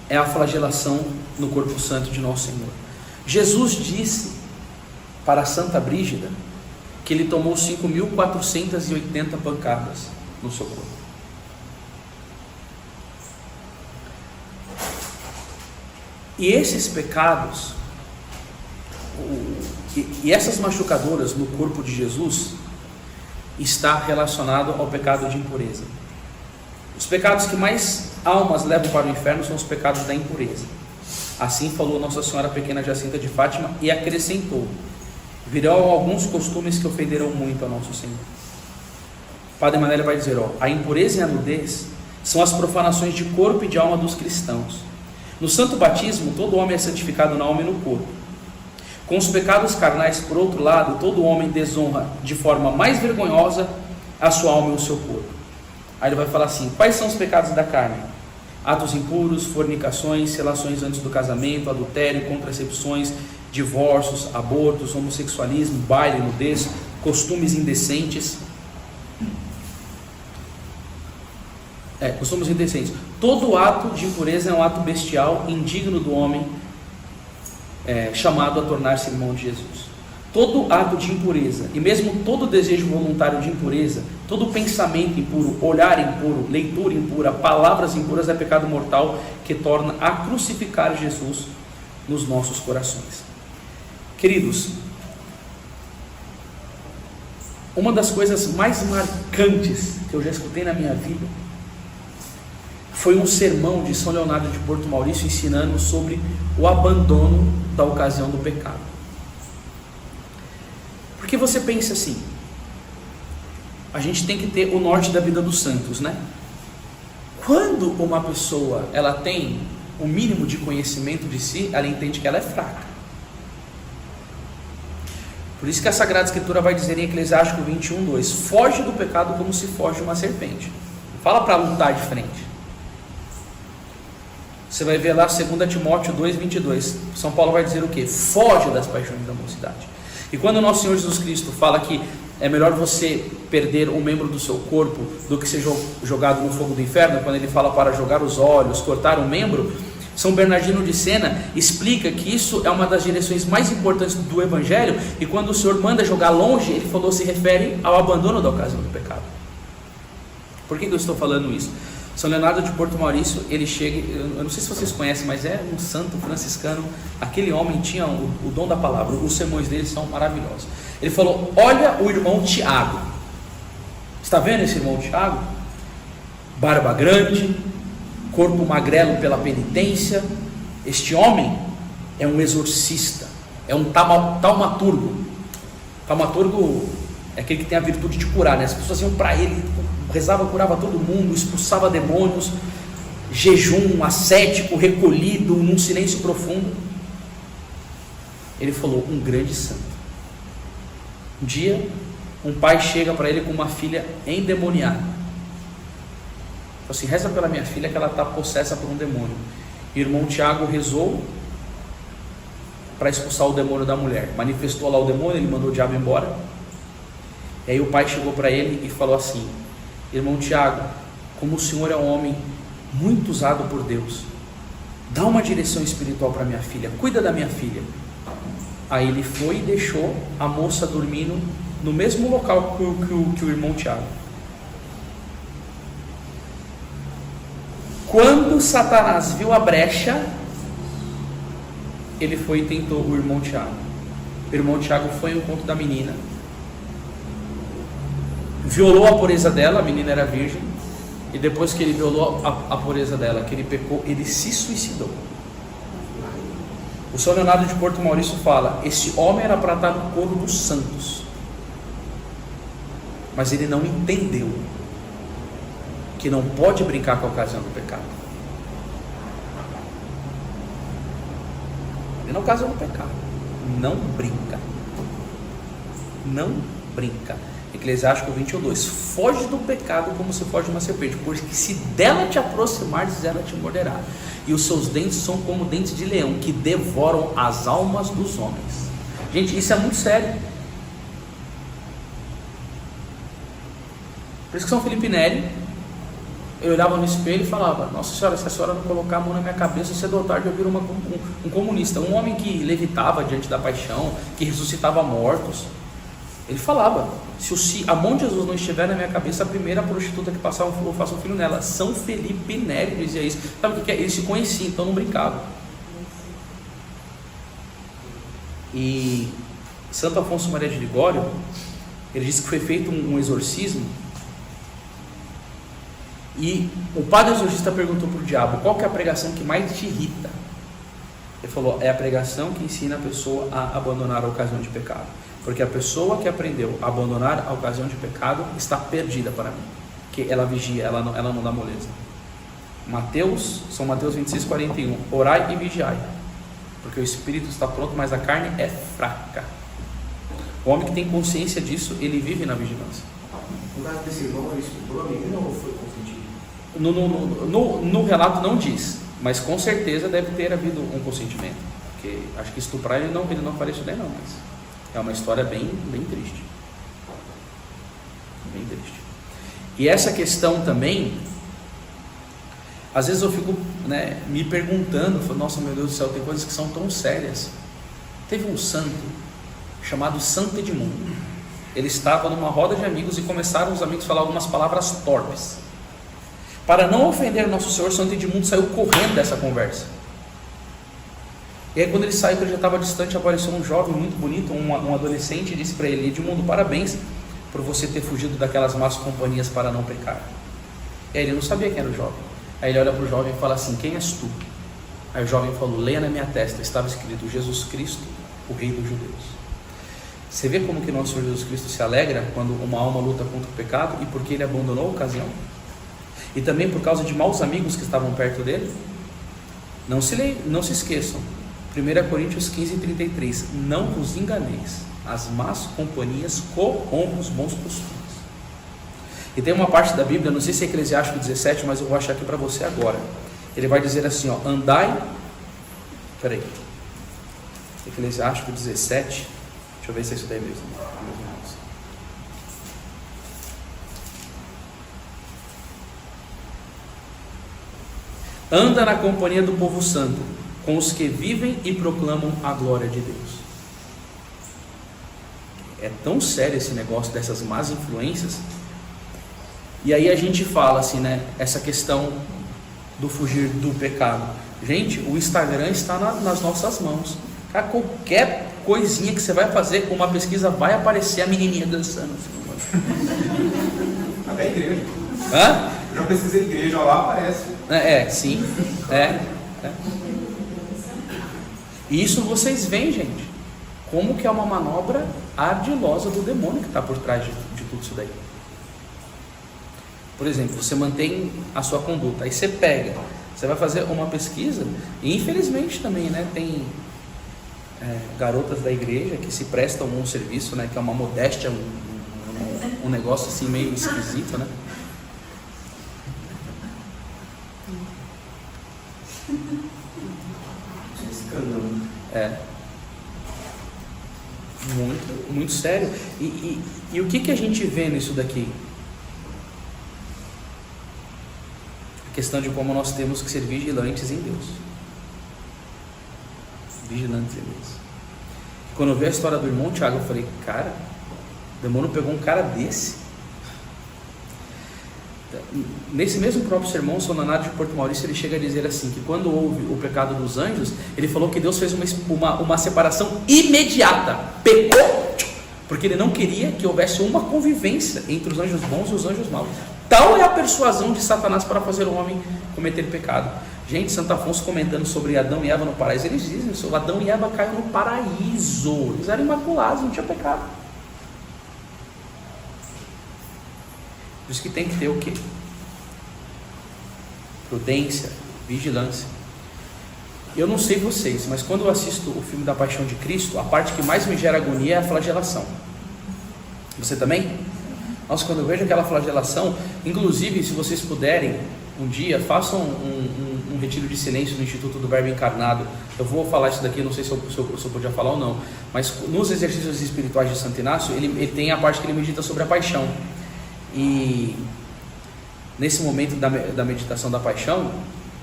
é a flagelação no corpo santo de Nosso Senhor. Jesus disse para Santa Brígida que ele tomou 5.480 pancadas no seu corpo. E esses pecados, e essas machucadoras no corpo de Jesus, está relacionado ao pecado de impureza. Os pecados que mais almas levam para o inferno são os pecados da impureza. Assim falou Nossa Senhora Pequena Jacinta de Fátima e acrescentou: virão alguns costumes que ofenderam muito a Nosso Senhor. Padre Emanuel vai dizer, a impureza e a nudez são as profanações de corpo e de alma dos cristãos. No santo batismo, todo homem é santificado na alma e no corpo. Com os pecados carnais, por outro lado, todo homem desonra de forma mais vergonhosa a sua alma e o seu corpo. Aí ele vai falar assim: quais são os pecados da carne? Atos impuros, fornicações, relações antes do casamento, adultério, contracepções, divórcios, abortos, homossexualismo, baile, nudez, costumes indecentes. Costumes indecentes. Todo ato de impureza é um ato bestial, indigno do homem, chamado a tornar-se irmão de Jesus. Todo ato de impureza, e mesmo todo desejo voluntário de impureza, todo pensamento impuro, olhar impuro, leitura impura, palavras impuras, é pecado mortal que torna a crucificar Jesus nos nossos corações. Queridos, uma das coisas mais marcantes que eu já escutei na minha vida foi um sermão de São Leonardo de Porto Maurício ensinando sobre o abandono da ocasião do pecado. Porque você pensa assim, a gente tem que ter o norte da vida dos santos, né? Quando uma pessoa ela tem o mínimo de conhecimento de si, ela entende que ela é fraca. Por isso que a Sagrada Escritura vai dizer em Eclesiástico 21:2: foge do pecado como se foge de uma serpente. Fala para lutar de frente. Você vai ver lá 2 Timóteo 2:22. São Paulo vai dizer o quê? Foge das paixões da mocidade. E quando o nosso Senhor Jesus Cristo fala que é melhor você perder um membro do seu corpo do que ser jogado no fogo do inferno, quando ele fala para jogar os olhos, cortar um membro, São Bernardino de Sena explica que isso é uma das direções mais importantes do Evangelho, e quando o Senhor manda jogar longe, ele falou, se refere ao abandono da ocasião do pecado. Por que eu estou falando isso? São Leonardo de Porto Maurício, ele chega, eu não sei se vocês conhecem, mas é um santo franciscano. Aquele homem tinha o dom da palavra, os sermões dele são maravilhosos. Ele falou, olha o irmão Tiago, está vendo esse irmão Tiago? Barba grande, corpo magrelo pela penitência. Este homem é um exorcista, é um taumaturgo. Taumaturgo é aquele que tem a virtude de curar, né? As pessoas iam para ele, rezava, curava todo mundo, expulsava demônios, jejum, ascético, recolhido, num silêncio profundo. Ele falou, um grande santo. Um dia, um pai chega para ele com uma filha endemoniada. Falou assim, reza pela minha filha que ela está possessa por um demônio. E o irmão Tiago rezou para expulsar o demônio da mulher. Manifestou lá o demônio, ele mandou o diabo embora. E aí o pai chegou para ele e falou assim, irmão Tiago, como o senhor é um homem muito usado por Deus, dá uma direção espiritual para minha filha, cuida da minha filha. Aí ele foi e deixou a moça dormindo no mesmo local que o irmão Tiago. Quando Satanás viu a brecha, ele foi e tentou o irmão Tiago. O irmão Tiago foi ao encontro da menina, violou a pureza dela, a menina era virgem, e depois que ele violou a pureza dela, que ele pecou, ele se suicidou. O São Leonardo de Porto Maurício fala, esse homem era para estar no coro dos santos, mas ele não entendeu que não pode brincar com a ocasião do pecado. Ele não ocasiona o pecado, não brinca, não brinca. Eclesiástico 21:2, foge do pecado como se foge de uma serpente, porque se dela te aproximares, ela te morderá, e os seus dentes são como dentes de leão, que devoram as almas dos homens. Gente, isso é muito sério. Por isso que São Felipe Neri, eu olhava no espelho e falava, nossa senhora, se a senhora não colocar a mão na minha cabeça, cedo ou tarde eu viro um comunista, um homem que levitava diante da paixão, que ressuscitava mortos. Ele falava, se a mão de Jesus não estiver na minha cabeça, a primeira prostituta que passar eu faço um filho nela. São Felipe Neri dizia isso. Sabe o que é? Ele se conhecia, então não brincava. E Santo Afonso Maria de Ligório, ele disse que foi feito um exorcismo, e o padre exorcista perguntou para o diabo: qual que é a pregação que mais te irrita? Ele falou: é a pregação que ensina a pessoa a abandonar a ocasião de pecado, porque a pessoa que aprendeu a abandonar a ocasião de pecado está perdida para mim, que ela vigia, ela não dá moleza. São Mateus 26:41, orai e vigiai, porque o espírito está pronto, mas a carne é fraca. O homem que tem consciência disso, ele vive na vigilância. No caso desse irmão, ele estuprou a menina ou foi consentido? No relato não diz, mas com certeza deve ter havido um consentimento, porque acho que estuprar ele não faria isso daí não, mas é uma história bem triste, bem triste. E essa questão também, às vezes eu fico, me perguntando, nossa, meu Deus do céu, tem coisas que são tão sérias. Teve um santo chamado Santo Edmundo. Ele estava numa roda de amigos e começaram os amigos a falar algumas palavras torpes. Para não ofender Nosso Senhor, Santo Edmundo saiu correndo dessa conversa. E aí quando ele saiu, ele já estava distante, apareceu um jovem muito bonito, um adolescente, e disse para ele: Edmundo, parabéns por você ter fugido daquelas más companhias para não pecar. E aí ele não sabia quem era o jovem. Aí ele olha para o jovem e fala assim: quem és tu? Aí o jovem falou: leia na minha testa, estava escrito Jesus Cristo, o Rei dos Judeus. Você vê como que Nosso Senhor Jesus Cristo se alegra quando uma alma luta contra o pecado, e porque ele abandonou a ocasião, e também por causa de maus amigos que estavam perto dele. Não se esqueçam, 1 Coríntios 15:33, não vos enganeis, as más companhias corrompem os bons costumes. E tem uma parte da Bíblia, não sei se é Eclesiástico 17, mas eu vou achar aqui para você agora. Ele vai dizer assim, Eclesiástico 17, deixa eu ver se é isso daí mesmo. Anda na companhia do povo santo, com os que vivem e proclamam a glória de Deus. É tão sério esse negócio dessas más influências. E aí a gente fala assim, essa questão do fugir do pecado. Gente, o Instagram está nas nossas mãos. Cara, qualquer coisinha que você vai fazer com uma pesquisa, vai aparecer a menininha dançando. Até a igreja. Hã? Eu já pesquisei igreja, lá aparece. Sim. E isso vocês veem, gente, como que é uma manobra ardilosa do demônio que está por trás de tudo isso daí. Por exemplo, você mantém a sua conduta, aí você vai fazer uma pesquisa, e infelizmente também, tem garotas da igreja que se prestam um serviço, que é uma modéstia, um negócio assim meio esquisito, Muito, muito sério. E o que a gente vê nisso daqui? A questão de como nós temos que ser vigilantes em Deus. Vigilantes em Deus. Quando eu vi a história do irmão Tiago, eu falei, cara, o demônio pegou um cara desse. Nesse mesmo próprio sermão, São Leonardo de Porto Maurício, ele chega a dizer assim, que quando houve o pecado dos anjos, ele falou que Deus fez uma separação imediata, pecou, porque ele não queria que houvesse uma convivência entre os anjos bons e os anjos maus. Tal é a persuasão de Satanás para fazer o homem cometer pecado. Gente, Santo Afonso comentando sobre Adão e Eva no paraíso, eles dizem isso, Adão e Eva caíram no paraíso, eles eram imaculados, não tinha pecado. Por isso que tem que ter o quê? Prudência, vigilância. Eu não sei vocês, mas quando eu assisto o filme da Paixão de Cristo, a parte que mais me gera agonia é a flagelação. Você também? Nossa, quando eu vejo aquela flagelação, inclusive, se vocês puderem, um dia, façam um retiro de silêncio no Instituto do Verbo Encarnado. Eu vou falar isso daqui, não sei se eu podia falar ou não, mas nos exercícios espirituais de Santo Inácio, ele tem a parte que ele medita sobre a paixão. E nesse momento da meditação da paixão,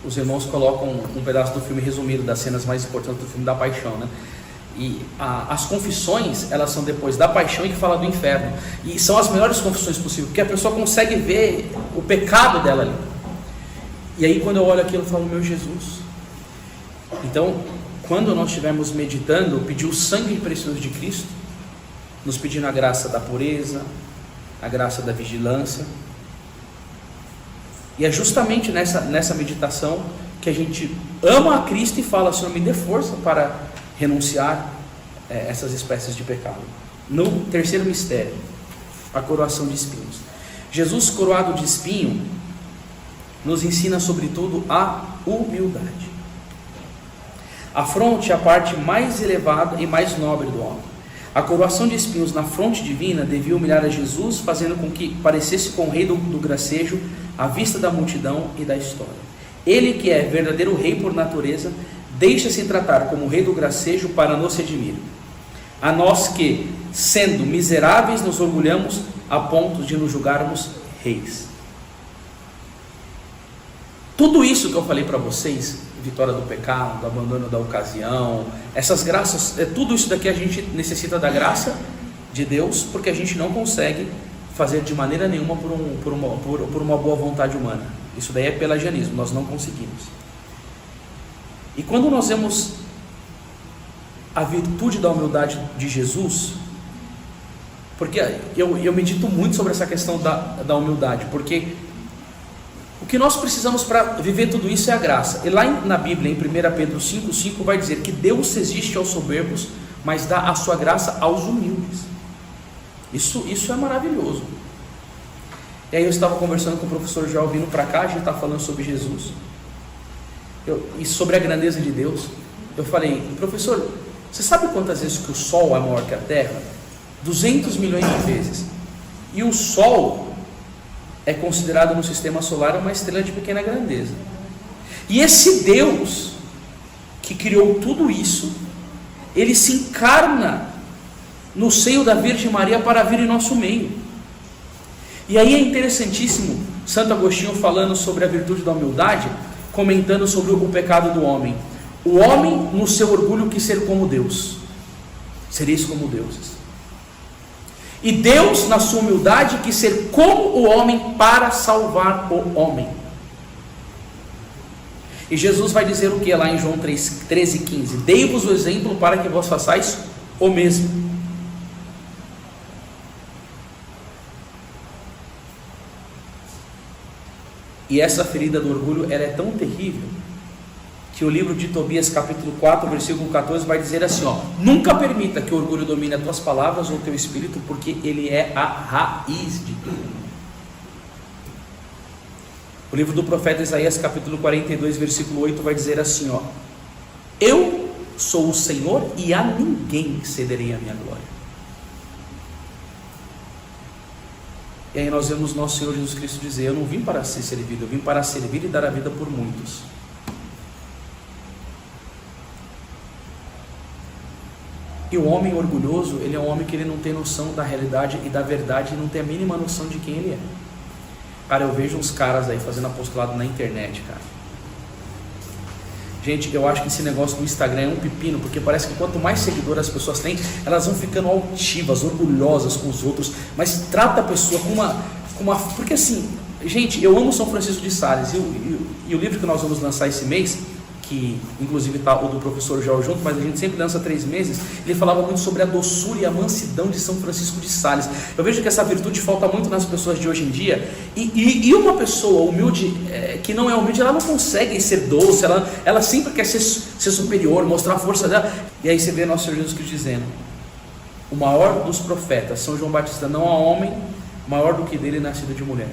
os irmãos colocam um pedaço do filme resumido, das cenas mais importantes do filme da paixão, E as confissões, elas são depois da paixão e que fala do inferno. E são as melhores confissões possíveis, porque a pessoa consegue ver o pecado dela ali. E aí quando eu olho aquilo, eu falo, meu Jesus. Então, quando nós estivermos meditando, pedir o sangue precioso de Cristo, nos pedindo a graça da pureza, a graça da vigilância. E é justamente nessa meditação que a gente ama a Cristo e fala: Senhor, me dê força para renunciar essas espécies de pecado. No terceiro mistério, a coroação de espinhos. Jesus, coroado de espinho, nos ensina sobretudo a humildade. A fronte é a parte mais elevada e mais nobre do homem. A coroação de espinhos na fronte divina devia humilhar a Jesus, fazendo com que parecesse com o rei do gracejo à vista da multidão e da história. Ele, que é verdadeiro rei por natureza, deixa-se tratar como rei do gracejo para nos redimir. A nós que, sendo miseráveis, nos orgulhamos a ponto de nos julgarmos reis. Tudo isso que eu falei para vocês, vitória do pecado, do abandono da ocasião, essas graças, tudo isso daqui a gente necessita da graça de Deus, porque a gente não consegue fazer de maneira nenhuma por uma boa vontade humana. Isso daí é pelagianismo, nós não conseguimos. E quando nós vemos a virtude da humildade de Jesus, porque eu medito muito sobre essa questão da humildade, porque o que nós precisamos para viver tudo isso é a graça. E lá na Bíblia, em 1 Pedro 5,5, vai dizer que Deus resiste aos soberbos, mas dá a sua graça aos humildes. Isso é maravilhoso. E aí eu estava conversando com o professor João vindo para cá, a gente estava falando sobre Jesus e sobre a grandeza de Deus. Eu falei: professor, você sabe quantas vezes que o Sol é maior que a Terra? 200 milhões de vezes. E o Sol é considerado no sistema solar uma estrela de pequena grandeza. E esse Deus que criou tudo isso, ele se encarna no seio da Virgem Maria para vir em nosso meio. E aí é interessantíssimo Santo Agostinho falando sobre a virtude da humildade, comentando sobre o pecado do homem. O homem, no seu orgulho, quis ser como Deus. Sereis como deuses. E Deus, na sua humildade, quis ser como o homem para salvar o homem. E Jesus vai dizer o que lá em João 13,15: dei-vos o exemplo para que vós façais o mesmo. E essa ferida do orgulho, ela é tão terrível, que o livro de Tobias, capítulo 4, versículo 14, vai dizer assim, nunca permita que o orgulho domine as tuas palavras ou o teu espírito, porque ele é a raiz de tudo. O livro do profeta Isaías, capítulo 42, versículo 8, vai dizer assim, eu sou o Senhor e a ninguém cederei a minha glória. E aí nós vemos nosso Senhor Jesus Cristo dizer, eu não vim para ser servido, eu vim para servir e dar a vida por muitos. E o homem orgulhoso, ele é um homem que ele não tem noção da realidade e da verdade, e não tem a mínima noção de quem ele é. Cara, eu vejo uns caras aí fazendo apostolado na internet, cara. Gente, eu acho que esse negócio do Instagram é um pepino, porque parece que quanto mais seguidores as pessoas têm, elas vão ficando altivas, orgulhosas com os outros, mas trata a pessoa com uma... Porque assim, gente, eu amo São Francisco de Sales, e o livro que nós vamos lançar esse mês, que inclusive está o do professor João junto, mas a gente sempre lança 3 meses, ele falava muito sobre a doçura e a mansidão de São Francisco de Sales. Eu vejo que essa virtude falta muito nas pessoas de hoje em dia, e uma pessoa humilde, que não é humilde, ela não consegue ser doce, ela sempre quer ser superior, mostrar a força dela. E aí você vê nosso Senhor Jesus Cristo dizendo, o maior dos profetas, São João Batista, não há homem maior do que dele nascido de mulher.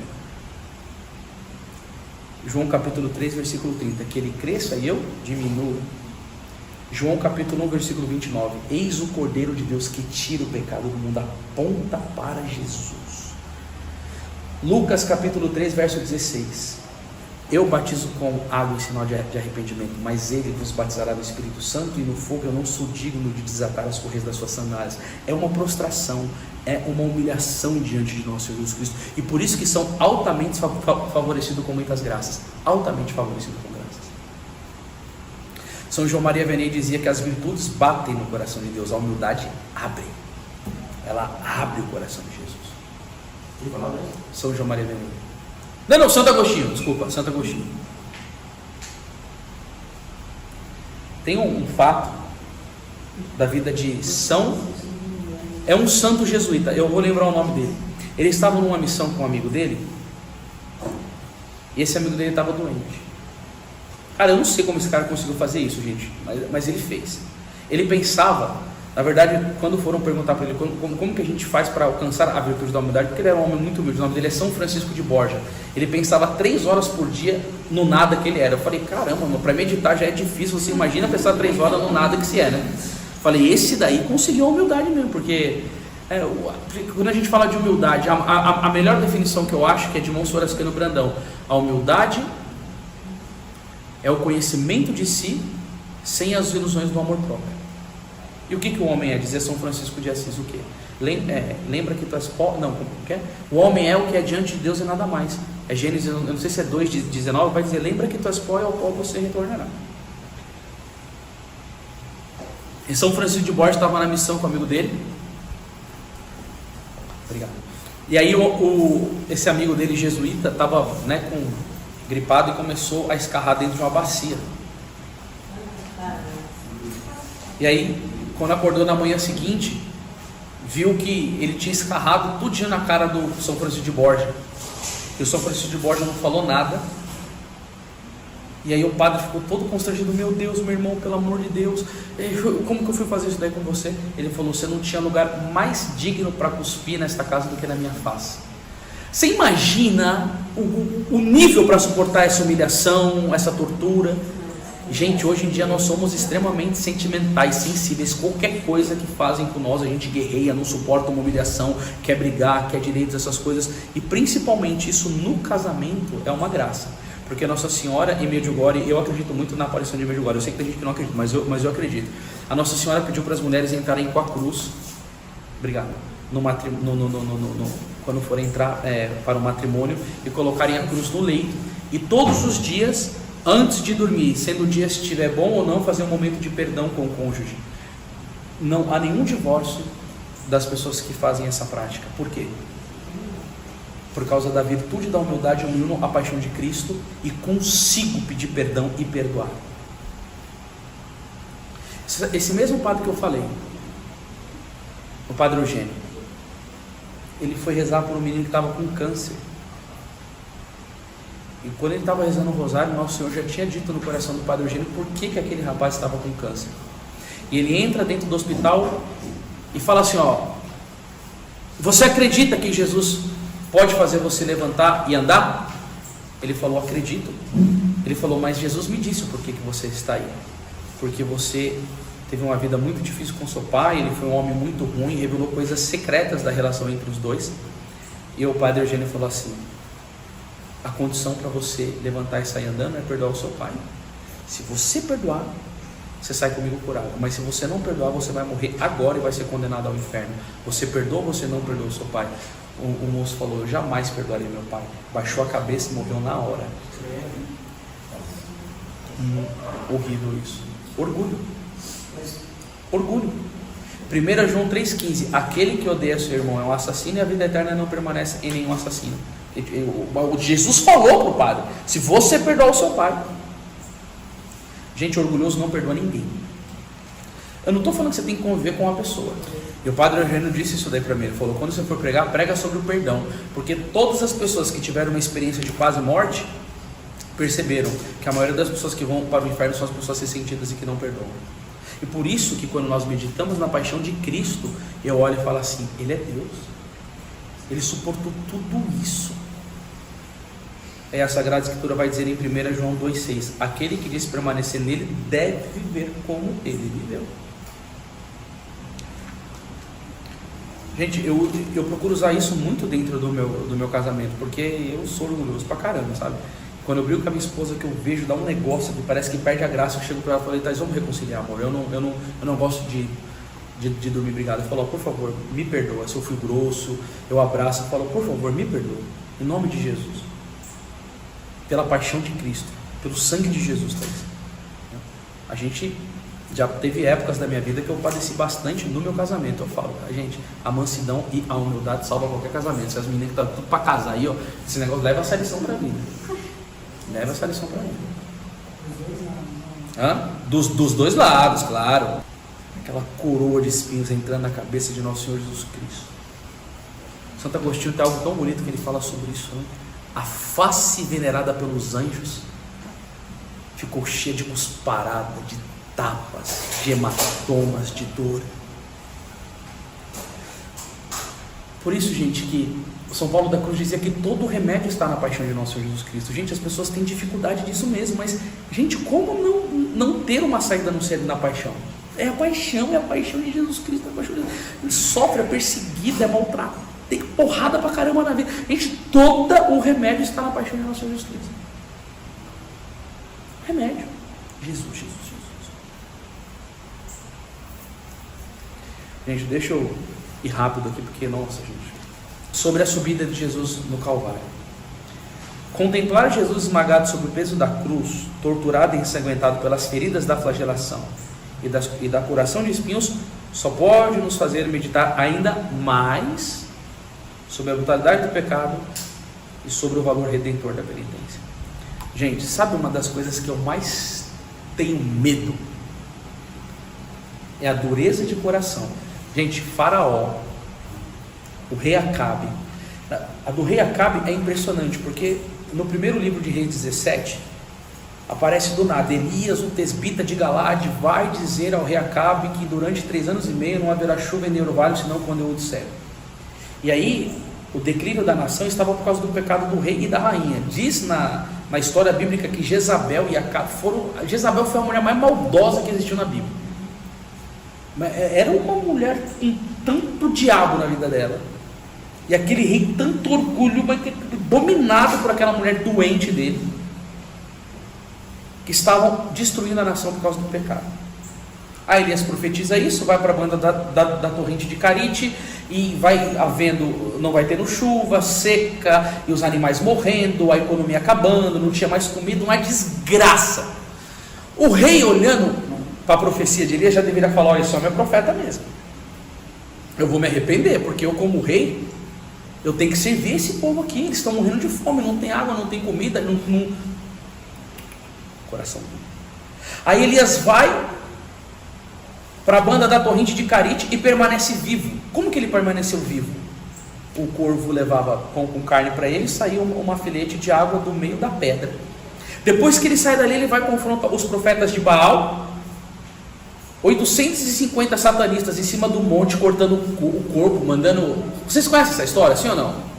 João capítulo 3, versículo 30, que ele cresça e eu diminua. João capítulo 1, versículo 29, eis o Cordeiro de Deus que tira o pecado do mundo, aponta para Jesus. Lucas capítulo 3, verso 16, eu batizo com água em sinal de arrependimento, mas ele vos batizará no Espírito Santo e no fogo. Eu não sou digno de desatar as correias das suas sandálias. É uma prostração, é uma humilhação diante de nosso Jesus Cristo, e por isso que são altamente favorecidos com muitas graças, altamente favorecidos com graças. São João Maria Vianney dizia que as virtudes batem no coração de Deus, a humildade abre, ela abre o coração de Jesus. Que palavra é? São João Maria Vianney. Não, Santo Agostinho, desculpa, Santo Agostinho. Tem um fato da vida de é um santo jesuíta, eu vou lembrar o nome dele. Ele estava numa missão com um amigo dele, e esse amigo dele estava doente. Cara, eu não sei como esse cara conseguiu fazer isso, gente, mas ele fez. Ele pensava, na verdade, quando foram perguntar para ele como que a gente faz para alcançar a virtude da humildade, porque ele era um homem muito humilde, o nome dele é São Francisco de Borja. Ele pensava 3 horas por dia no nada que ele era. Eu falei, caramba, para meditar já é difícil, você imagina pensar 3 horas no nada que se é, né? Falei, esse daí conseguiu a humildade mesmo, porque quando a gente fala de humildade, a melhor definição que eu acho que é de Monsenhor Ascânio Brandão: a humildade é o conhecimento de si sem as ilusões do amor próprio. E o que o homem é? Dizia São Francisco de Assis, o quê? Lembra que tu és pó? Não, como que é? O homem é o que é diante de Deus e nada mais. É Gênesis, eu não sei se é 2:19, vai dizer, lembra que tu és pó e ao pó você retornará. E São Francisco de Borges estava na missão com o amigo dele. Obrigado. E aí esse amigo dele, jesuíta, estava gripado e começou a escarrar dentro de uma bacia. E aí, quando acordou na manhã seguinte, viu que ele tinha escarrado tudinho na cara do São Francisco de Borja. E o São Francisco de Borja não falou nada. E aí o padre ficou todo constrangido: meu Deus, meu irmão, pelo amor de Deus, como que eu fui fazer isso daí com você? Ele falou: você não tinha lugar mais digno para cuspir nesta casa do que na minha face. Você imagina o nível para suportar essa humilhação, essa tortura? Gente, hoje em dia nós somos extremamente sentimentais, sensíveis. Qualquer coisa que fazem com nós, a gente guerreia, não suporta uma humilhação, quer brigar, quer direitos, essas coisas. E principalmente isso no casamento é uma graça. Porque Nossa Senhora em Medjugorje, eu acredito muito na aparição de Medjugorje. Eu sei que tem gente que não acredita, mas eu acredito. A Nossa Senhora pediu para as mulheres entrarem com a cruz. Obrigado. Quando forem entrar para o matrimônio, e colocarem a cruz no leito. E todos os dias, antes de dormir, sendo o dia se estiver bom ou não, fazer um momento de perdão com o cônjuge. Não há nenhum divórcio das pessoas que fazem essa prática. Por quê? Por causa da virtude da humildade, eu me uno à paixão de Cristo e consigo pedir perdão e perdoar. Esse mesmo padre que eu falei, o padre Eugênio, ele foi rezar por um menino que estava com câncer. E quando ele estava rezando o rosário, Nosso Senhor já tinha dito no coração do padre Eugênio por que aquele rapaz estava com câncer. E ele entra dentro do hospital e fala assim: você acredita que Jesus pode fazer você levantar e andar? Ele falou: acredito. Ele falou: mas Jesus me disse por que você está aí. Porque você teve uma vida muito difícil com seu pai, ele foi um homem muito ruim, revelou coisas secretas da relação entre os dois. E o padre Eugênio falou assim: a condição para você levantar e sair andando é perdoar o seu pai. Se você perdoar, você sai comigo curado. Mas se você não perdoar, você vai morrer agora e vai ser condenado ao inferno. Você perdoa ou você não perdoa o seu pai? O moço falou: eu jamais perdoarei meu pai. Baixou a cabeça e morreu na hora. Horrível isso. Orgulho. 1 João 3,15: aquele que odeia seu irmão é um assassino, e a vida eterna não permanece em nenhum assassino. Jesus falou para o padre: se você perdoar o seu pai. Gente, orgulhoso não perdoa ninguém. Eu não estou falando que você tem que conviver com uma pessoa. E o padre Eugênio disse isso daí para mim. Ele falou: quando você for pregar, prega sobre o perdão. Porque todas as pessoas que tiveram uma experiência de quase morte perceberam que a maioria das pessoas que vão para o inferno são as pessoas ressentidas e que não perdoam. E por isso que quando nós meditamos na paixão de Cristo, eu olho e falo assim: Ele é Deus. Ele suportou tudo isso. A Sagrada Escritura vai dizer em 1 João 2,6: aquele que diz permanecer nele deve viver como ele viveu. Gente, eu procuro usar isso muito dentro do meu casamento, porque eu sou orgulhoso pra caramba, sabe? Quando eu brigo com a minha esposa, que eu vejo, dá um negócio que parece que perde a graça, eu chego pra ela e falo: Thais, vamos reconciliar, amor. Eu não gosto de dormir brigado. Eu falo: por favor, me perdoa. Se eu fui grosso, eu abraço e falo: por favor, me perdoa. Em nome de Jesus. Pela paixão de Cristo, pelo sangue de Jesus, Thais. A gente já teve épocas da minha vida que eu padeci bastante no meu casamento. Eu falo: gente, a mansidão e a humildade salva qualquer casamento. Se as meninas que estão tudo para casar aí, esse negócio leva essa lição para a vida. Leva essa lição para mim. Dos dois lados, claro. Aquela coroa de espinhos entrando na cabeça de nosso Senhor Jesus Cristo. Santo Agostinho tem algo tão bonito que ele fala sobre isso, né? A face venerada pelos anjos ficou cheia de cusparada, de tapas, de hematomas, de dor. Por isso, gente, que São Paulo da Cruz dizia que todo o remédio está na paixão de nosso Senhor Jesus Cristo. Gente, as pessoas têm dificuldade disso mesmo, mas, gente, como não ter uma saída no ser na paixão? É a paixão de Jesus Cristo. Ele sofre, é perseguido, é maltratado, tem porrada pra caramba na vida. Gente, todo o remédio está na paixão de nosso Senhor Jesus Cristo. Remédio. Jesus. Gente, deixa eu ir rápido aqui, porque, nossa, gente. Sobre a subida de Jesus no Calvário. Contemplar Jesus esmagado sob o peso da cruz, torturado e ensanguentado pelas feridas da flagelação e da curação de espinhos, só pode nos fazer meditar ainda mais sobre a brutalidade do pecado e sobre o valor redentor da penitência. Gente, sabe uma das coisas que eu mais tenho medo? É a dureza de coração. Gente, Faraó, o rei Acabe, a do rei Acabe é impressionante, porque no primeiro livro de Reis 17, aparece do nada, Elias, o tesbita de Galade, vai dizer ao rei Acabe que durante 3 anos e meio não haverá chuva nem orvalho, senão quando eu o disser. E aí, o declínio da nação estava por causa do pecado do rei e da rainha. Diz na história bíblica que Jezabel e Acabe Jezabel foi a mulher mais maldosa que existiu na Bíblia. Era uma mulher com tanto diabo na vida dela, e aquele rei tanto orgulho, mas dominado por aquela mulher doente dele, que estavam destruindo a nação por causa do pecado. Aí Elias profetiza isso, vai para a banda da torrente de Carite, e vai havendo, não vai tendo chuva, seca, e os animais morrendo, a economia acabando, não tinha mais comida, uma desgraça. O rei, olhando para a profecia de Elias, já deveria falar: olha, esse homem é profeta mesmo, eu vou me arrepender, porque eu, como rei, eu tenho que servir esse povo aqui, eles estão morrendo de fome, não tem água, não tem comida, coração. Aí Elias vai para a banda da torrente de Carite e permanece vivo. Como que ele permaneceu vivo? O corvo levava pão com carne para ele, e saiu uma filete de água do meio da pedra. Depois que ele sai dali, ele vai confrontar os profetas de Baal, 850 satanistas em cima do monte, cortando o corpo, mandando... Vocês conhecem essa história, sim ou não?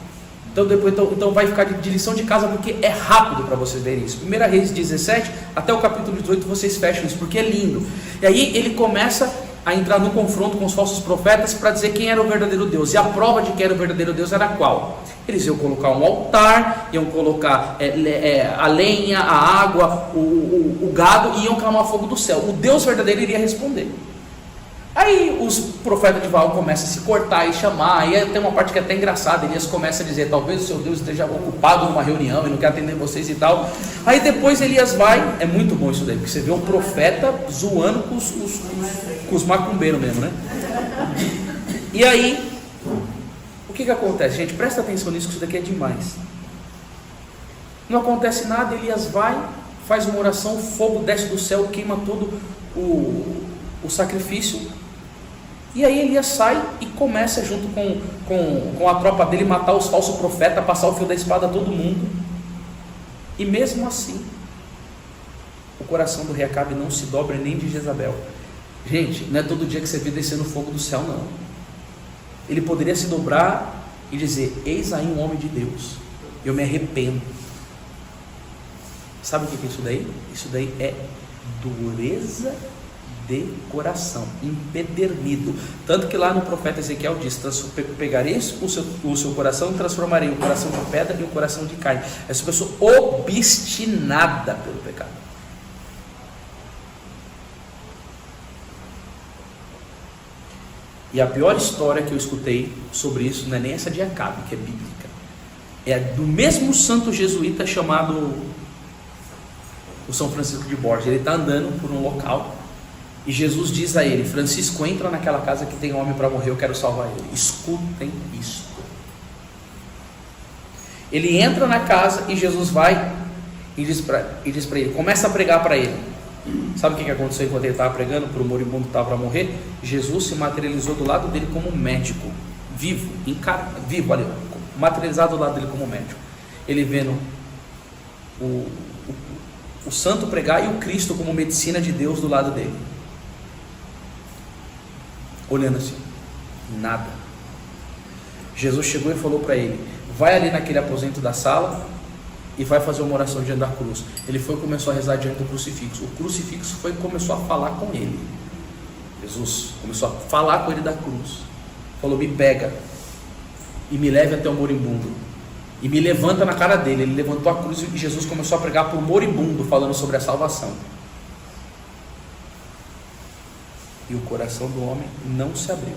Então vai ficar de lição de casa, porque é rápido para vocês verem isso. 1 Reis 17 até o capítulo 18 vocês fecham isso, porque é lindo. E aí ele começa a entrar no confronto com os falsos profetas para dizer quem era o verdadeiro Deus. E a prova de que era o verdadeiro Deus era qual? Eles iam colocar um altar, iam colocar a lenha, a água, o gado, e iam clamar fogo do céu. O Deus verdadeiro iria responder. Aí os profetas de Baal começam a se cortar e chamar, e aí tem uma parte que é até engraçada. Elias começa a dizer: talvez o seu Deus esteja ocupado numa reunião e não quer atender vocês e tal. Aí depois Elias vai, é muito bom isso daí, porque você vê um profeta zoando com os macumbeiros mesmo, né? E aí, o que acontece? Gente, presta atenção nisso, que isso daqui é demais. Não acontece nada, Elias vai, faz uma oração, o fogo desce do céu, queima todo o sacrifício. E aí Elias sai e começa, junto com a tropa dele, matar os falsos profetas, passar o fio da espada a todo mundo. E mesmo assim, o coração do rei Acabe não se dobra nem de Jezabel. Gente, não é todo dia que você vê descendo fogo do céu, não. Ele poderia se dobrar e dizer: eis aí um homem de Deus, eu me arrependo. Sabe o que é isso daí? Isso daí é dureza de coração, empedernido. Tanto que lá no profeta Ezequiel diz: pegareis o seu coração e transformarei o coração de pedra e o coração de carne. Essa pessoa obstinada pelo pecado. E a pior história que eu escutei sobre isso não é nem essa de Acabe, que é bíblica, é do mesmo santo jesuíta chamado o São Francisco de Borges. Ele está andando por um local e Jesus diz a ele: Francisco, entra naquela casa que tem homem para morrer, eu quero salvar ele. Escutem isto. Ele entra na casa e Jesus vai e diz para ele, começa a pregar para ele: Sabe o que aconteceu enquanto ele estava pregando para o moribundo que estava para morrer? Jesus se materializou do lado dele como médico, vivo, vivo ali, materializado do lado dele como médico. Ele vendo o santo pregar e o Cristo como medicina de Deus do lado dele, olhando assim, nada. Jesus chegou e falou para ele: vai ali naquele aposento da sala e vai fazer uma oração diante da cruz. Ele foi e começou a rezar diante do crucifixo. O crucifixo foi e começou a falar com ele. Jesus começou a falar com ele da cruz. Falou: me pega e me leve até o moribundo e me levanta na cara dele. Ele levantou a cruz e Jesus começou a pregar para o moribundo, falando sobre a salvação. E o coração do homem não se abriu.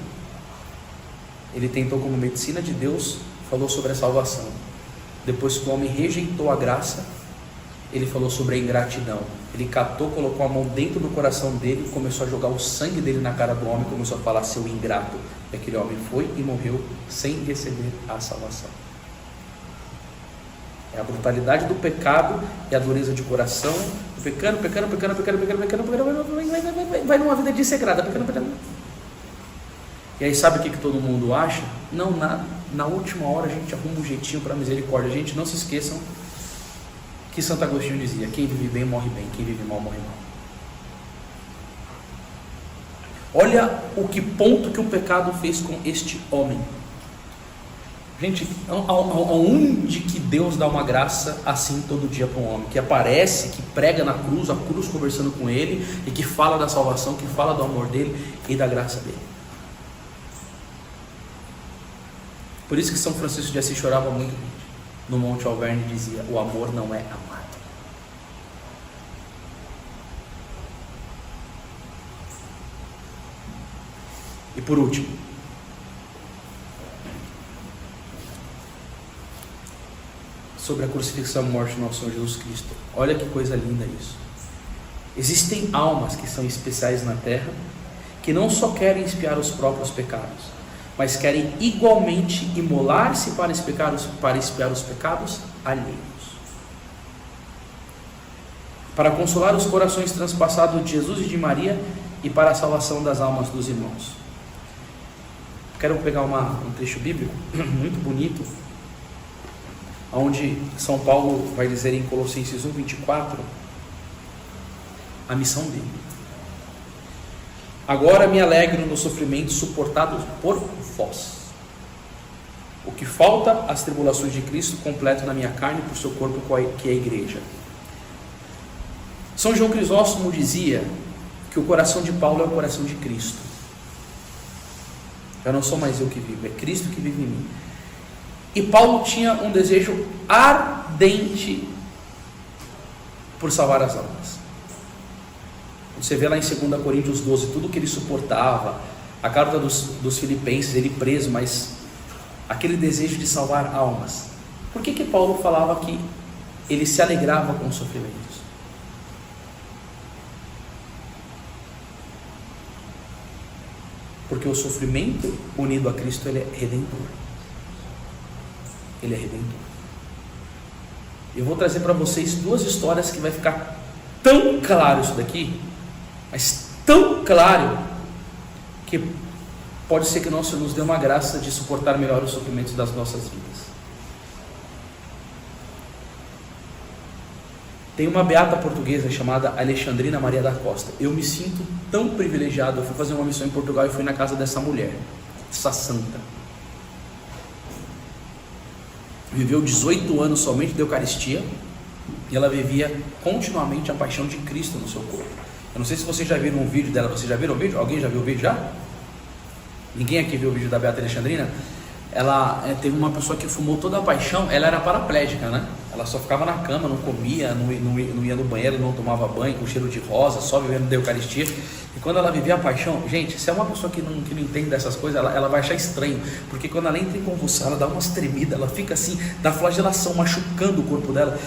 Ele tentou como medicina de Deus, falou sobre a salvação. Depois que o homem rejeitou a graça, ele falou sobre a ingratidão. Ele catou, colocou a mão dentro do coração dele, começou a jogar o sangue dele na cara do homem, começou a falar: seu ingrato. E aquele homem foi e morreu sem receber a salvação. É a brutalidade do pecado e a dureza de coração, pecando, vai numa vida desregrada, pecando. E aí sabe o que todo mundo acha? Não, na última hora a gente arruma um jeitinho para misericórdia. Gente, não se esqueçam que Santo Agostinho dizia: quem vive bem morre bem, quem vive mal morre mal. Olha o que ponto que o pecado fez com este homem. Gente, aonde que Deus dá uma graça assim todo dia para um homem? Que aparece, que prega na cruz, a cruz conversando com ele, e que fala da salvação, que fala do amor dele e da graça dele. Por isso que São Francisco de Assis chorava muito, no Monte Alverne, dizia: o amor não é amado. E por último, sobre a crucifixão e morte do nosso Senhor Jesus Cristo. Olha que coisa linda isso. Existem almas que são especiais na terra, que não só querem expiar os próprios pecados, mas querem igualmente imolar-se para expiar os pecados alheios, para consolar os corações transpassados de Jesus e de Maria e para a salvação das almas dos irmãos. Quero pegar um trecho bíblico muito bonito, onde São Paulo vai dizer em Colossenses 1:24 a missão dele: agora me alegro nos sofrimentos suportados por vós. O que falta às tribulações de Cristo completo na minha carne por seu corpo, que é a igreja. São João Crisóstomo dizia que o coração de Paulo é o coração de Cristo. Já não sou mais eu que vivo, é Cristo que vive em mim. E Paulo tinha um desejo ardente por salvar as almas. Você vê lá em 2 Coríntios 12, tudo que ele suportava, a carta dos Filipenses, ele preso, mas aquele desejo de salvar almas. Por que Paulo falava que ele se alegrava com os sofrimentos? Porque o sofrimento unido a Cristo, ele é redentor. Ele é redentor. Eu vou trazer para vocês duas histórias que vai ficar tão claro isso daqui, mas tão claro, que pode ser que o Senhor nos dê uma graça de suportar melhor os sofrimentos das nossas vidas. Tem uma beata portuguesa chamada Alexandrina Maria da Costa. Eu me sinto tão privilegiado. Eu fui fazer uma missão em Portugal e fui na casa dessa mulher, essa santa. Viveu 18 anos somente de Eucaristia, e ela vivia continuamente a paixão de Cristo no seu corpo. Eu não sei se vocês já viram um vídeo dela. Vocês já viram o vídeo? Alguém já viu o vídeo já? Ninguém aqui viu o vídeo da Beata Alexandrina? Ela teve uma pessoa que fumou toda a paixão. Ela era paraplégica, né? Ela só ficava na cama, não comia, não ia no banheiro, não tomava banho, com cheiro de rosa, só vivendo da Eucaristia. E quando ela vivia a paixão, gente, se é uma pessoa que não entende dessas coisas, ela vai achar estranho, porque quando ela entra em convulsão, ela dá umas tremidas, ela fica assim, da flagelação, machucando o corpo dela.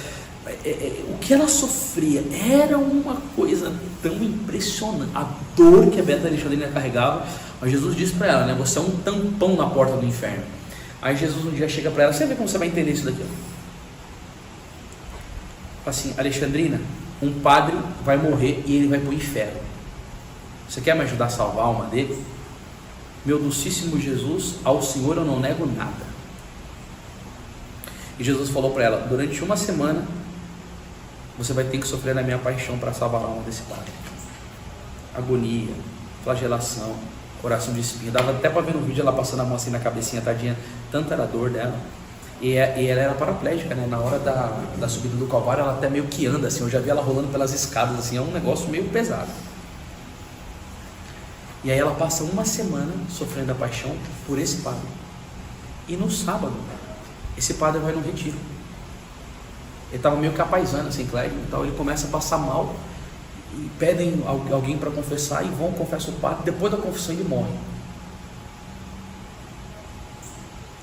O que ela sofria era uma coisa tão impressionante. A dor que a Beata Alexandrina carregava. Mas Jesus disse para ela, né? Você é um tampão na porta do inferno. Aí Jesus um dia chega para ela: você vê como você vai entender isso daqui? Fala assim: Alexandrina, um padre vai morrer e ele vai para o inferno. Você quer me ajudar a salvar a alma dele? Meu docíssimo Jesus, ao Senhor eu não nego nada. E Jesus falou para ela: durante uma semana você vai ter que sofrer na minha paixão para salvar a alma desse padre. Agonia, flagelação, coração de espinho. Dava até para ver no vídeo ela passando a mão assim na cabecinha, tadinha, tanta era a dor dela. E ela era paraplégica, né? Na hora da subida do Calvário ela até meio que anda assim. Eu já vi ela rolando pelas escadas assim, é um negócio meio pesado. E aí ela passa uma semana sofrendo a paixão por esse padre. E no sábado esse padre vai no retiro. Ele estava meio capaisano assim, Clédio, então ele começa a passar mal e pedem alguém para confessar e vão, confessam o padre. Depois da confissão ele morre.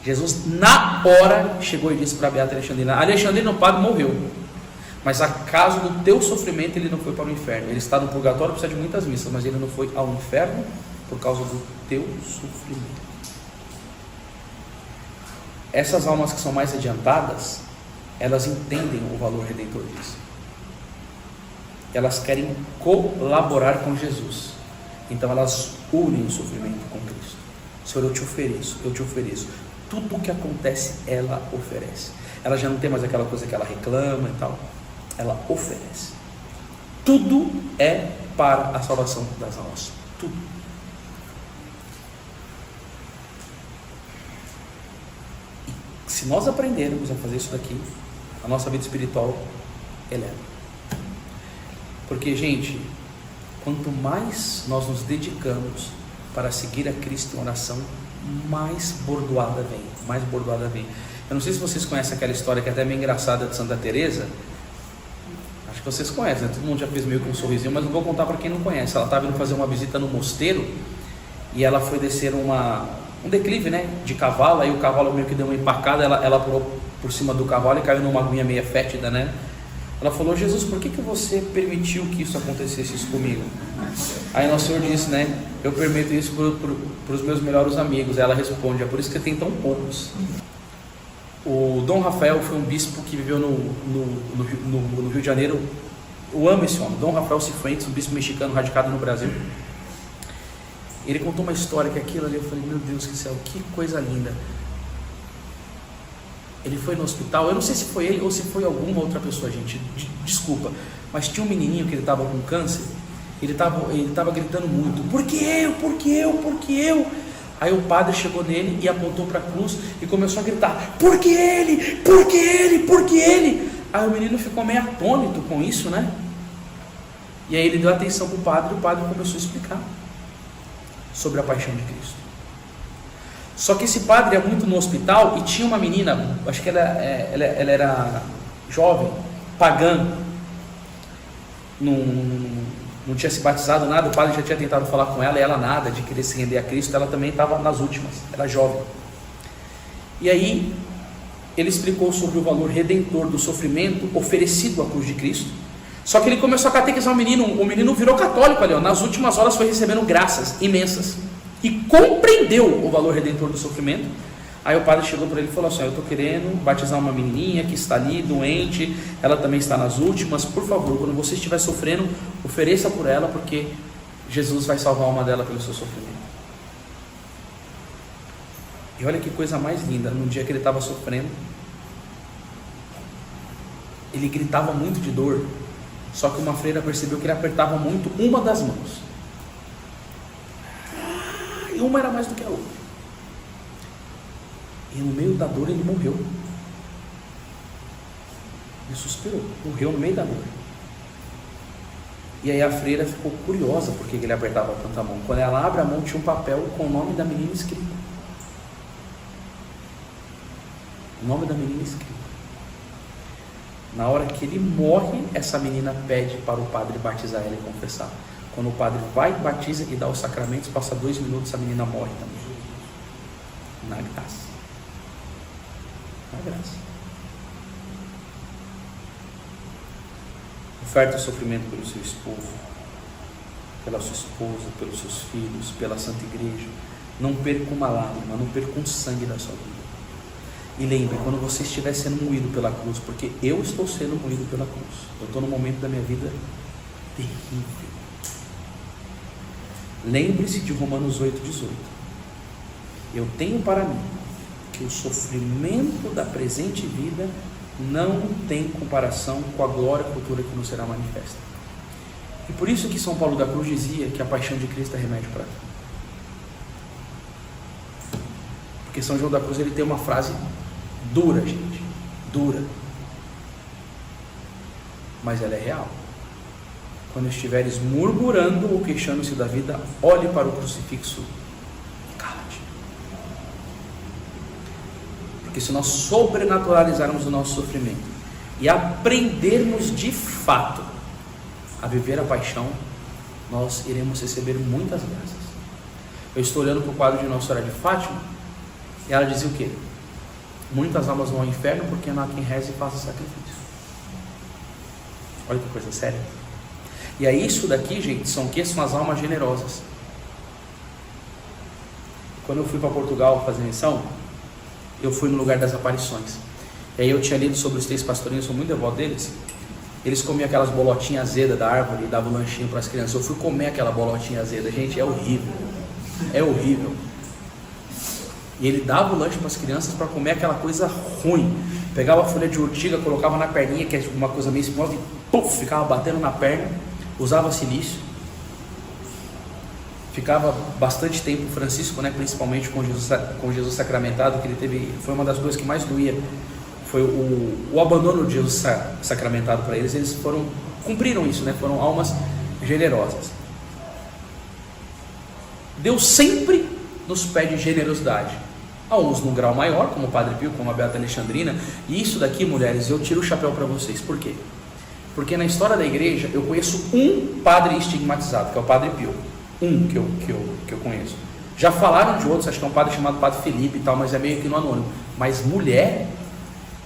Jesus na hora chegou e disse para Beata Alexandrina: Alexandrina, o padre morreu, mas a causa do teu sofrimento ele não foi para o inferno. Ele está no purgatório, precisa de muitas missas, mas ele não foi ao inferno por causa do teu sofrimento. Essas almas que são mais adiantadas, elas entendem o valor redentor disso. Elas querem colaborar com Jesus. Então elas unem o sofrimento com Cristo. Senhor, eu te ofereço. Tudo o que acontece, ela oferece. Ela já não tem mais aquela coisa que ela reclama e tal. Ela oferece. Tudo é para a salvação das almas. Tudo. E se nós aprendermos a fazer isso daqui, a nossa vida espiritual eleva. Porque, gente, quanto mais nós nos dedicamos para seguir a Cristo em oração, mais bordoada vem. Eu não sei se vocês conhecem aquela história que é até meio engraçada de Santa Teresa. Acho que vocês conhecem, né? Todo mundo já fez meio com um sorrisinho, mas não vou contar para quem não conhece. Ela estava indo fazer uma visita no mosteiro e ela foi descer um declive, né, de cavalo. Aí o cavalo meio que deu uma empacada, ela pulou por cima do cavalo e caiu numa aguinha meio fétida, né? Ela falou: Jesus, por que você permitiu que isso acontecesse isso comigo? Aí Nosso Senhor disse, né: eu permito isso para os meus melhores amigos. Aí ela responde: é por isso que tem tão poucos. O Dom Rafael foi um bispo que viveu no Rio de Janeiro. Eu amo esse homem, Dom Rafael Cifuentes, um bispo mexicano radicado no Brasil. Ele contou uma história que aquilo ali, eu falei: meu Deus do céu, que coisa linda. Ele foi no hospital, eu não sei se foi ele ou se foi alguma outra pessoa, gente, desculpa, mas tinha um menininho que ele estava com câncer. Ele estava gritando muito: por que eu? Aí o padre chegou nele e apontou para a cruz e começou a gritar: por que ele? Aí o menino ficou meio atônito com isso, né? E aí ele deu atenção para o padre e o padre começou a explicar sobre a paixão de Cristo. Só que esse padre ia muito no hospital e tinha uma menina, acho que ela era jovem, pagã, não tinha se batizado nada. O padre já tinha tentado falar com ela e ela nada, de querer se render a Cristo. Ela também estava nas últimas, era jovem. E aí ele explicou sobre o valor redentor do sofrimento oferecido à cruz de Cristo. Só que ele começou a catequizar o menino virou católico ali, ó, nas últimas horas foi recebendo graças imensas e compreendeu o valor redentor do sofrimento. Aí o padre chegou para ele e falou assim: eu estou querendo batizar uma menininha que está ali, doente, ela também está nas últimas, por favor, quando você estiver sofrendo, ofereça por ela, porque Jesus vai salvar a alma dela pelo seu sofrimento. E olha que coisa mais linda, no dia que ele estava sofrendo, ele gritava muito de dor, só que uma freira percebeu que ele apertava muito uma das mãos, e uma era mais do que a outra. E no meio da dor ele morreu. Ele suspirou, morreu no meio da dor. E aí a freira ficou curiosa porque ele apertava tanta mão. Quando ela abre a mão, tinha um papel com o nome da menina escrito. O nome da menina escrito. Na hora que ele morre, essa menina pede para o padre batizar ela e confessar. Quando o padre vai, batiza e dá os sacramentos, passa 2 minutos, a menina morre também. Na graça. Na graça. Oferte o sofrimento pelo seu esposo, pela sua esposa, pelos seus filhos, pela Santa Igreja. Não perca uma lágrima, não perca um sangue da sua vida. E lembre, quando você estiver sendo moído pela cruz, porque eu estou sendo moído pela cruz, eu estou num momento da minha vida terrível. Lembre-se de Romanos 8,18. Eu tenho para mim que o sofrimento da presente vida não tem comparação com a glória futura que nos será manifesta. E por isso que São Paulo da Cruz dizia que a paixão de Cristo é remédio para tudo. Porque São João da Cruz ele tem uma frase dura, gente, dura, mas ela é real. Quando estiveres murmurando ou queixando-se da vida, olhe para o crucifixo e cala-te. Porque se nós sobrenaturalizarmos o nosso sofrimento e aprendermos de fato a viver a paixão, nós iremos receber muitas graças. Eu estou olhando para o quadro de Nossa Senhora de Fátima e ela dizia o quê? Muitas almas vão ao inferno porque não há quem reze e faça sacrifício. Olha que coisa séria. E aí isso daqui, gente, são o quê? São as almas generosas. Quando eu fui para Portugal fazer missão, eu fui no lugar das aparições. E aí eu tinha lido sobre os 3 pastorinhos, eu sou muito devoto deles. Eles comiam aquelas bolotinhas azedas da árvore e davam um lanchinho para as crianças. Eu fui comer aquela bolotinha azeda, gente, é horrível. É horrível. E ele dava o lanche para as crianças para comer aquela coisa ruim. Pegava a folha de urtiga, colocava na perninha, que é uma coisa meio espumosa, e puf, ficava batendo na perna. Usava silício. Ficava bastante tempo, Francisco, né, principalmente com Jesus sacramentado, que ele teve, foi uma das coisas que mais doía. Foi o abandono de Jesus sacramentado para eles. Eles cumpriram isso, né? Foram almas generosas. Deus sempre nos pede generosidade. A uns num grau maior, como o Padre Pio, como a Beata Alexandrina. E isso daqui, mulheres, eu tiro o chapéu para vocês. Por quê? Porque na história da igreja eu conheço um padre estigmatizado, que é o Padre Pio. Um que eu conheço. Já falaram de outros, acho que é um padre chamado Padre Felipe e tal, mas é meio que no anônimo. Mas mulher...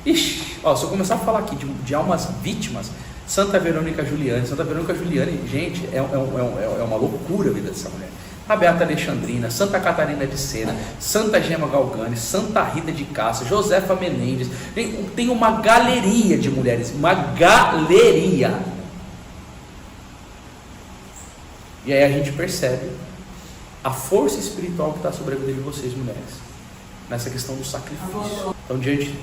Ixi, ó, se eu começar a falar aqui de almas vítimas, Santa Verônica Juliane, gente, é uma loucura a vida dessa mulher. A Beata Alexandrina, Santa Catarina de Sena, Santa Gema Galgani, Santa Rita de Cássia, Josefa Menendez, tem uma galeria de mulheres, uma galeria. E aí a gente percebe a força espiritual que está sobre a vida de vocês, mulheres, nessa questão do sacrifício. Então, diante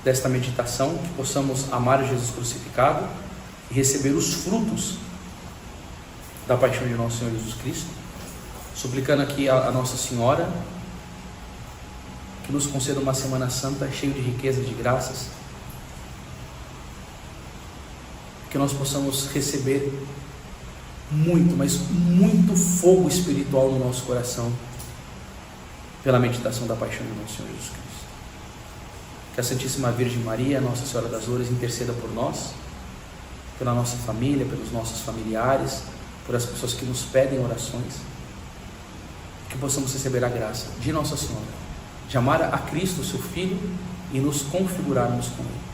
desta meditação, que possamos amar Jesus crucificado e receber os frutos da paixão de nosso Senhor Jesus Cristo, suplicando aqui a Nossa Senhora que nos conceda uma Semana Santa cheia de riqueza, de graças, que nós possamos receber muito, mas muito fogo espiritual no nosso coração pela meditação da paixão de nosso Senhor Jesus Cristo. Que a Santíssima Virgem Maria, Nossa Senhora das Dores, interceda por nós, pela nossa família, pelos nossos familiares, por as pessoas que nos pedem orações, que possamos receber a graça de Nossa Senhora, de amar a Cristo, seu Filho, e nos configurarmos com Ele.